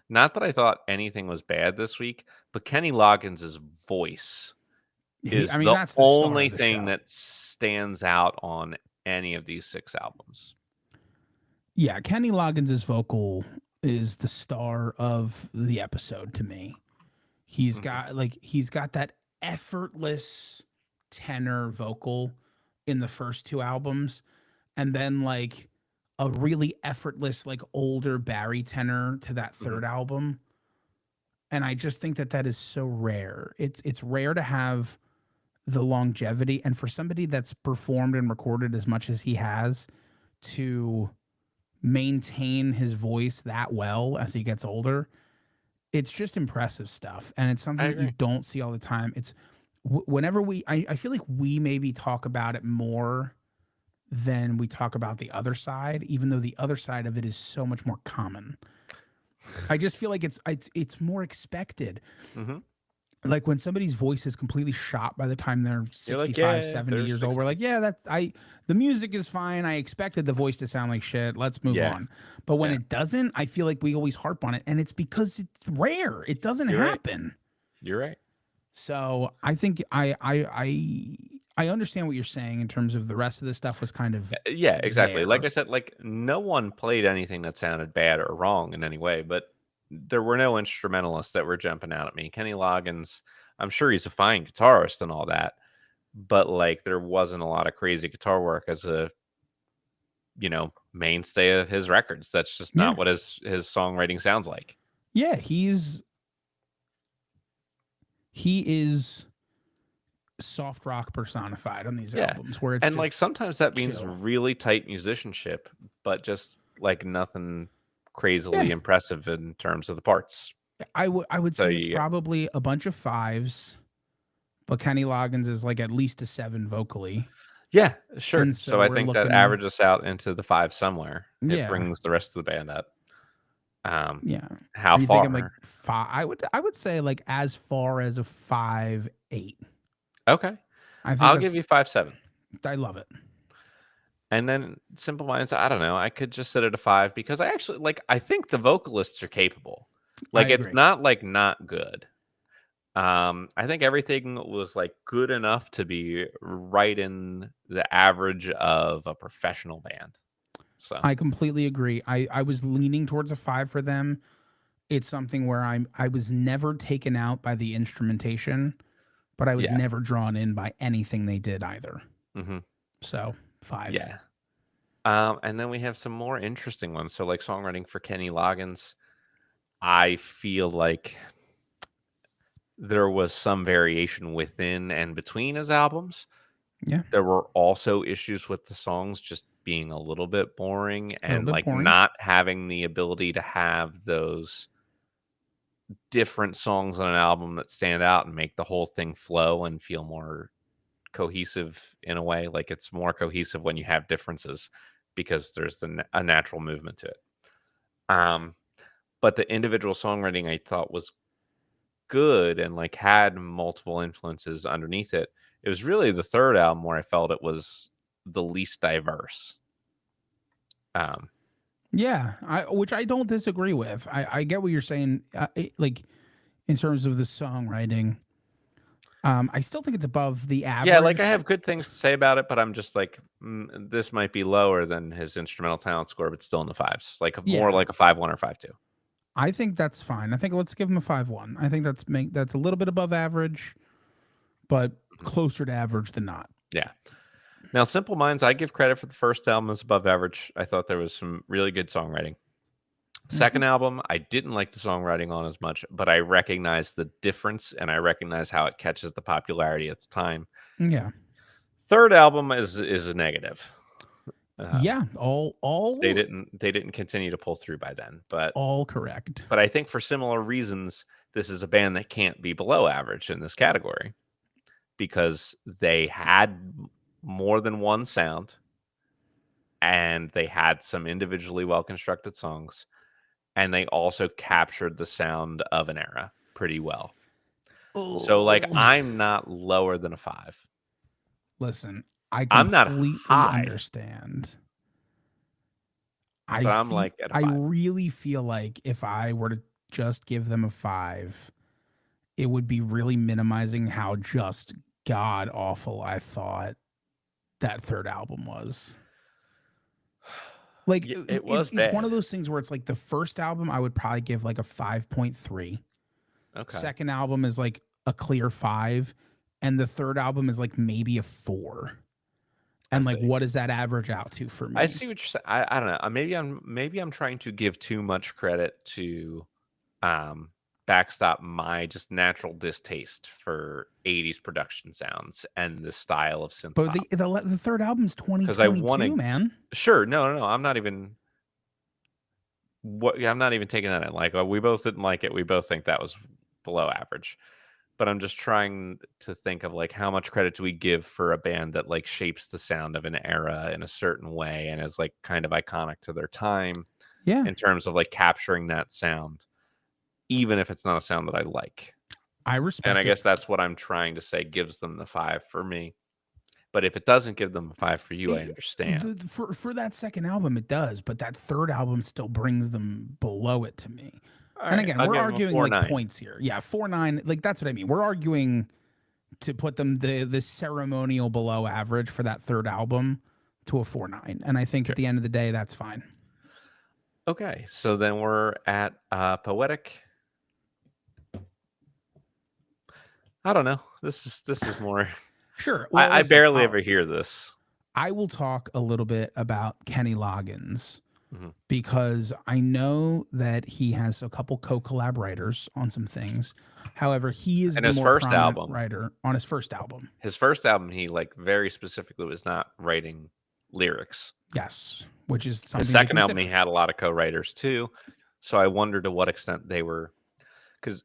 that I thought anything was bad this week, but Kenny Loggins' voice is the That's the star only of the thing show. that stands out on any of these 6 albums. Yeah, Kenny Loggins' vocal is the star of the episode to me. He's got that effortless tenor vocal in the first 2 albums, and then like a really effortless like older Barry tenor to that third album. And I just think that is so rare. It's rare to have the longevity, and for somebody that's performed and recorded as much as he has to maintain his voice that well as he gets older, it's just impressive stuff, and it's I something that you agree. don't see all the time. It's whenever I feel like we maybe talk about it more than we talk about the other side, even though the other side of it is so much more common. I just feel like it's more expected. Mhm. Like when somebody's voice is completely shot by the time they're You're like, 65, "Yeah, 70 they're years old, we're 60." like, yeah, the music is fine. I expected the voice to sound like shit. Let's move Yeah, on. But when yeah. it doesn't, I feel like we always harp on it, and it's because it's rare. It doesn't You're right. happen. You're right. So I think I understand what you're saying in terms of the rest of the stuff was kind of Yeah, exactly. Like there. I said, like, no one played anything that sounded bad or wrong in any way, but there were no instrumentalists that were jumping out at me. Kenny Loggins, I'm sure he's a fine guitarist and all that, but, like, there wasn't a lot of crazy guitar work as a, mainstay of his records. That's just Yeah. not what his songwriting sounds like. Yeah, he is soft rock personified on these Yeah, albums where it's and, like, just sometimes that means chill. really tight musicianship, but just, like, nothing Yeah. crazily impressive in terms of the parts. I would So say it's you probably a bunch of 5s, but Kenny Loggins is like at least a 7 vocally. Yeah, sure. And So so I we're think that looking averages out into the 5 somewhere. It yeah. brings the rest of the band up. Yeah. How Are you thinking like far? 5? I would say like as far as a 5-8. Okay. I think I'll give that's you 5-7. I love it. And then Simple Minds, I don't know. I could just sit at a 5 because I actually I think the vocalists are capable. I Like, it's agree. not like not good. I think everything was like good enough to be right in the average of a professional band. So I completely agree. I was leaning towards a 5 for them. It's something where I was never taken out by the instrumentation, but I was yeah. never drawn in by anything they did either. Hmm. So, 5. Yeah. And then we have some more interesting ones. So like songwriting for Kenny Loggins, I feel like there was some variation within and between his albums. Yeah. There were also issues with the songs just being a little bit boring A little and bit like boring. not having the ability to have those different songs on an album that stand out and make the whole thing flow and feel more cohesive in a way. Like it's more cohesive when you have differences because there's a natural movement to it. But the individual songwriting I thought was good and like had multiple influences underneath it. It was really the third album where I felt it was the least diverse. Yeah, which I don't disagree with. I get what you're saying. Like in terms of the songwriting, I still think it's above the Yeah, like I average. have good things to say about it, but I'm just like, this might be lower than his instrumental talent score, but still in the fives, like more Yeah, like a 5-1 or 5-2. I think that's fine. I think let's give him a 5-1. I think that's a little bit above average, but Mhm. closer to average than not. Yeah. Now, Simple Minds, I give credit for the first album as above average. I thought there was some really good songwriting. Second album, I didn't like the songwriting on as much, but I recognize the difference and I recognize how it catches the popularity at the time. Yeah. Third album is a negative. Yeah. They didn't continue to pull through by then, but All correct. I think for similar reasons, this is a band that can't be below average in this category because they had more than one sound and they had some individually well constructed songs and they also captured the sound of an era pretty well. So like Oh. I'm not lower than a 5. Listen, I I'm not completely high, understand. but I'm like at a I 5. really feel like if I were to just give them a 5, it would be really minimizing how just god awful I thought that third album was. Like It was it's one of bad. those things where it's like the first album I would probably give like a 5.3. Okay. Second album is like a clear 5 and the third album is like maybe a 4. I And like see. what does that average out to for I me? see what you're saying. I don't know. Maybe I'm trying to give too much credit to um backstop my just natural distaste for 80s production sounds and the style of synth But pop. the third album's Because I want 2022, to man. sure, no, I'm not even I'm not even taking that in. Like we both didn't like it. We both think that was below average. But I'm just trying to think of like how much credit do we give for a band that like shapes the sound of an era in a certain way and is like kind of iconic to their time Yeah, in terms of like capturing that sound, even if it's not a sound that I like. I And I respect it. guess that's what I'm trying to say gives them the 5 for me. But if it doesn't give them a 5 for you, I understand. For that second album, it does, but that third album still brings them below it to me. All And right, again, I'll we're give them a arguing like 4.9. points here. Yeah, 4.9. Like that's what I mean. We're arguing to put them the ceremonial below average for that third album to a 4.9. And I think at Okay. the end of the day, that's fine. Okay, so then we're at Poetic. I don't know. This is more. Sure. Well, I listen, barely ever hear this. I will talk a little bit about Kenny Loggins Mhm. because I know that he has a couple co-collaborators on some things. However, he is And the more prominent writer on his first album, he like very specifically was not writing lyrics. Yes, which is His something to second album, he consider. had a lot of co-writers too. So I wonder to what extent they were, because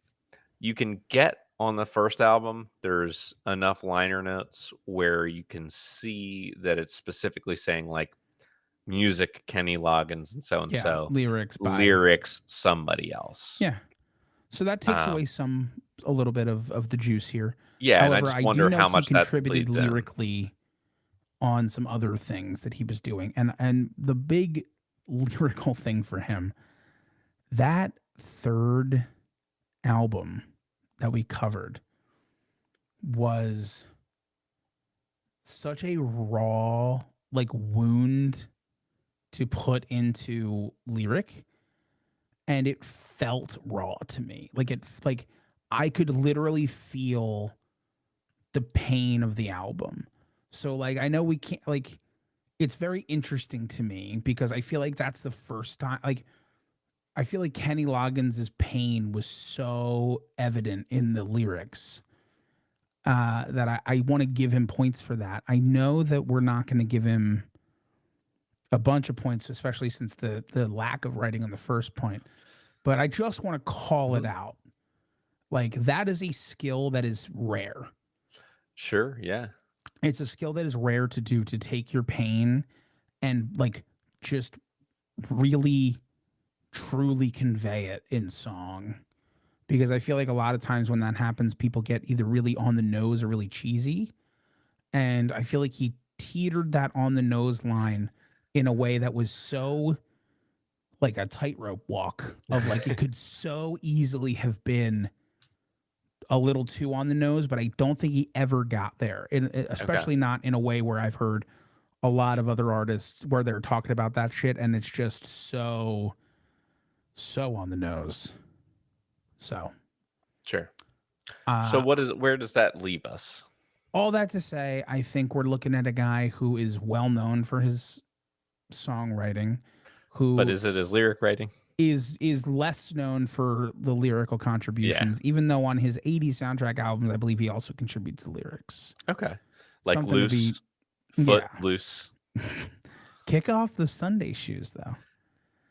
you can get on the first album, there's enough liner notes where you can see that it's specifically saying like music Kenny Loggins and Yeah, so, lyrics by lyrics somebody else. yeah. So that takes away Um, a little bit of the juice here. yeah, and I However, just I do wonder know how he much that contributed bleeds in. lyrically on some other things that he was doing. And the big lyrical thing for him, that third album that we covered was such a raw like wound to put into lyric, and it felt raw to me. Like I could literally feel the pain of the album. So like I know we can't like it's very interesting to me because I feel like that's the first time like I feel like Kenny Loggins' pain was so evident in the lyrics that I want to give him points for that. I know that we're not going to give him a bunch of points, especially since the lack of writing on the first point. But I just want to call it Mhm. out. Like that is a skill that is rare. Sure, yeah. It's a skill that is rare to do to take your pain and like just really truly convey it in song. Because I feel like a lot of times when that happens, people get either really on the nose or really cheesy. And I feel like he teetered that on the nose line in a way that was so like a tightrope walk of like it could so easily have been a little too on the nose, but I don't think he ever got there. Okay, Especially not in a way where I've heard a lot of other artists where they're talking about that shit and it's just so on the nose. So, sure. So uh where does that leave us? all that to say, I think we're looking at a guy who is well known for his songwriting, But who is it his lyric writing? is less known for the lyrical Yeah. contributions, even though on his 80s soundtrack albums, I believe he also contributes the lyrics. Okay. Like Something to be, loose, foot yeah. loose. Kick off the Sunday shoes, though.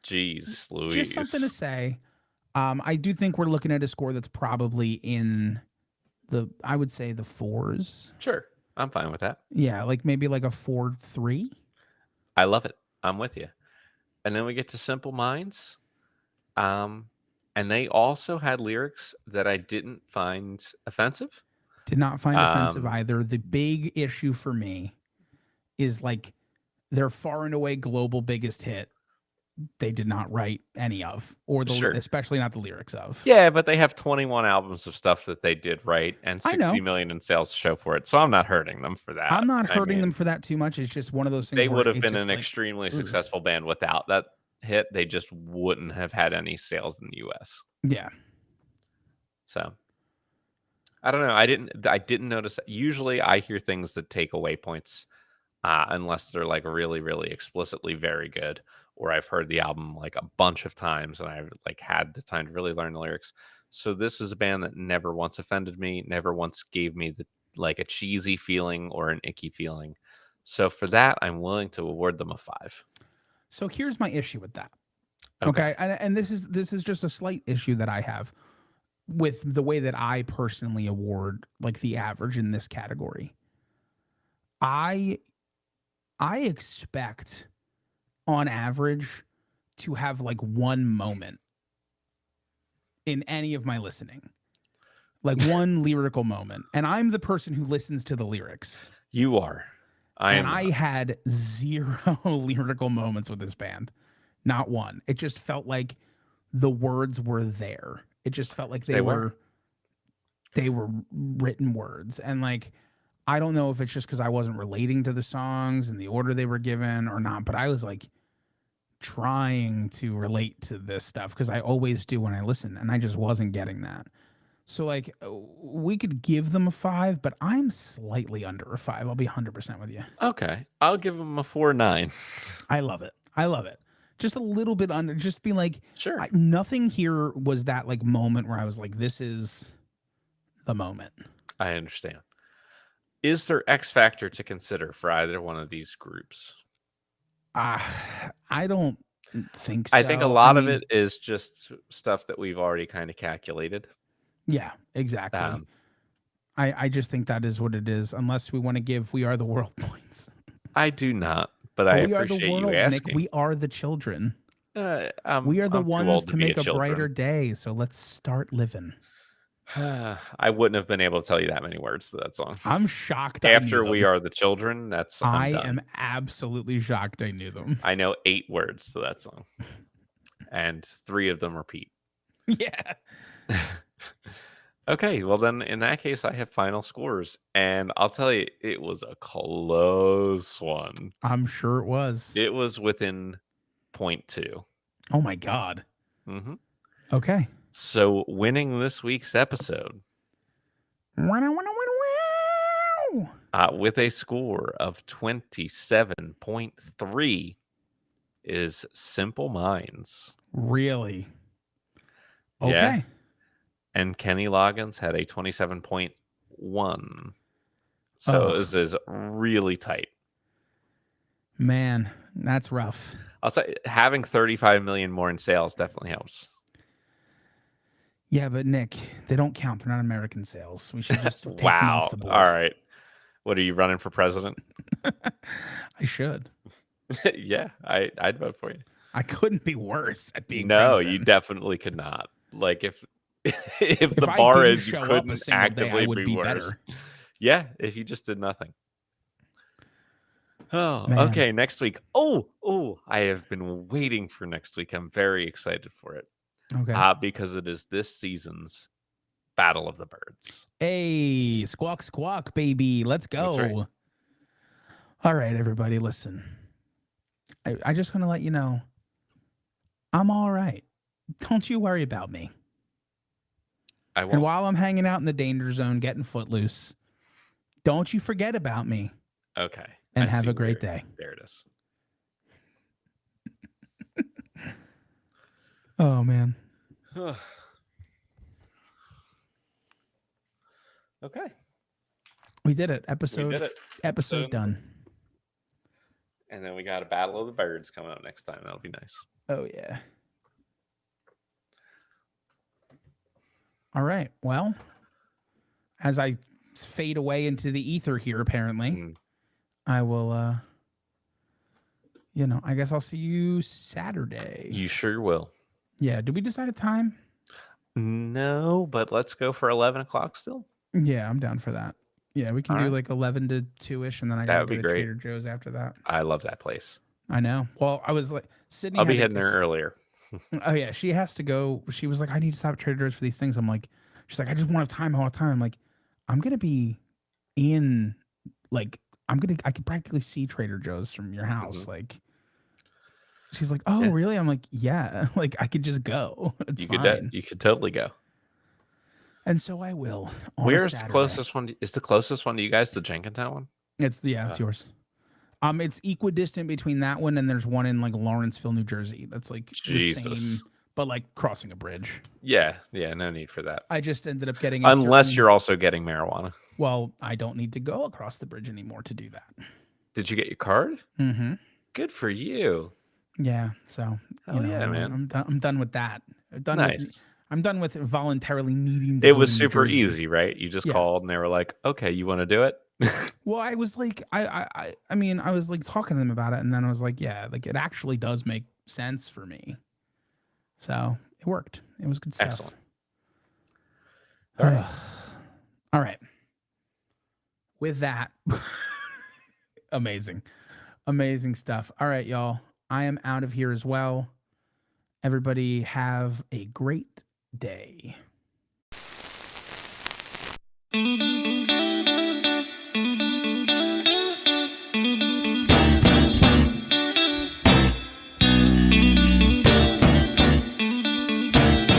Jeez, Just something to Louise. say. I do think we're looking at a score that's probably in I would say the fours. Sure. I'm fine with that. Yeah, like maybe like a 4.3. I love it. I'm with you. And then we get to Simple Minds. Um, and they also had lyrics that I didn't find offensive. Did not find offensive Um, either. The big issue for me is like their far and away global biggest hit. They did not write any of, or sure. especially not the lyrics of. Yeah, but they have 21 albums of stuff that they did right and I 60 know. million in sales to show for it. So I'm not hurting them for that. I'm not I hurting them mean, for that too much. It's just one of those things they where would have it been just an like, extremely ugh. successful band without that hit. They just wouldn't have had any sales in the US. Yeah. So I don't know. I didn't notice. Usually I hear things that take away points unless they're like really, really explicitly very good, or I've heard the album like a bunch of times and I've like had the time to really learn the lyrics. So this is a band that never once offended me, never once gave me the like a cheesy feeling or an icky feeling. So for that, I'm willing to award them a 5. So here's my issue with that. Okay. Okay, and this is just a slight issue that I have with the way that I personally award like the average in this category. I I expect on average to have like one moment in any of my listening. Like one lyrical moment. And I'm the person who listens to the lyrics. You are. I And am I not. had zero lyrical moments with this band. Not one. It just felt like the words were there. It just felt like They were. they were written words. And like I don't know if it's just because I wasn't relating to the songs and the order they were given or not, but I was like trying to relate to this stuff because I always do when I listen, and I just wasn't getting that. So like we could give them a 5, but I'm slightly under a 5. I'll be 100% with you. Okay. I'll give them a 4.9. I love it. I love it. Just a little bit under. Just be like, Sure. nothing here was that like moment where I was like, this is the moment. I understand. Is there X factor to consider for either one of these groups? I don't think so. I think a lot of it is just stuff that we've already kind of calculated. Yeah, exactly. Um, I just think that is what it is, unless we want to give We Are the World points. I do not, but I We are the appreciate you world, Nick. asking. We are the children. I'm, We are the I'm too ones old to be make a children. brighter day, so let's start living. I wouldn't have been able to tell you that many words to that song. I'm shocked I knew After We them. Are the Children, I'm I done. am absolutely shocked I knew them. I know 8 words to that song, and 3 of them repeat. Yeah. Okay, well then in that case, I have final scores, and I'll tell you, it was a close one. I'm sure it was. It was within 0.2. Oh my God. Mm-hmm. Okay. So winning this week's episode with a score of 27.3 is Simple Minds. Really? Yeah. Okay. And Kenny Loggins had a 27.1. So this is really tight. Man, that's rough. I'll say having 35 million more in sales definitely helps. Yeah, but Nick, they don't count. They're not American sales. We should just take them Wow. off the board. All right. What are you running for president? I should. Yeah, I'd vote for you. I couldn't be worse at being No, president. you definitely could not. Like if If the I bar didn't is you show up a couldn't single day, actively I would be worse. better. Yeah, if you just did nothing. Oh, Man. okay. Next week. Oh, I have been waiting for next week. I'm very excited for it. Okay. Because it is this season's Battle of the Birds. Hey, squawk, squawk, baby. Let's go. That's right. All right, everybody, listen. I just want to let you know I'm all right. Don't you worry about me. I won't. And while I'm hanging out in the danger zone, getting footloose, don't you forget about me. Okay. And I have see a great where- day. There it is. Oh man, Okay, we did it. we did Episode it. episode Number, done. and then we got a Battle of the Birds coming up next time. That'll be nice. Oh yeah. All right. Well, as I fade away into the ether here, apparently, Mm. I will. I guess I'll see you Saturday. You sure will. Yeah. Did we decide a time? No, but let's go for 11 o'clock still. Yeah, I'm down for that. Yeah, we can All do right. like 11 to 2ish, and then I That gotta would go be to great. Trader Joe's after that. I love that place. I know. Well, I was like, Sydney. I'll had be to- heading there earlier. Oh yeah, she has to go. She was like, I need to stop at Trader Joe's for these things. I'm like, she's like, I just won't have time all the time. I'm like, I'm gonna be in, like, I could practically see Trader Joe's from your house. Mhm. Like, she's like, oh Yeah. really? I'm like, yeah. Like I could just go. It's You fine. you could totally go. And so I will. On a Where's the Saturday. closest one? Is the closest one to you guys the Jenkintown one? It's yours. It's equidistant between that one and there's one in like Lawrenceville, New Jersey. That's like the Jesus. same, but like crossing a bridge. Yeah, no need for that. I just ended up getting Unless you're also getting marijuana. Well, I don't need to go across the bridge anymore to do that. Did you get your card? Mm-hmm. Good for you. Yeah. So Yeah, man. I'm done with that. Nice. I'm done with voluntarily needing to It go was to New super Jersey. easy, right? You just Yeah. called and they were like, "Okay, you want to do it?" Well, I was like, I mean, I was like talking to them about it, and then I was like, yeah, like it actually does make sense for me. So it worked. It was good stuff. Excellent. All right. All right. With that, amazing stuff. All right, y'all. I am out of here as well. Everybody have a great day.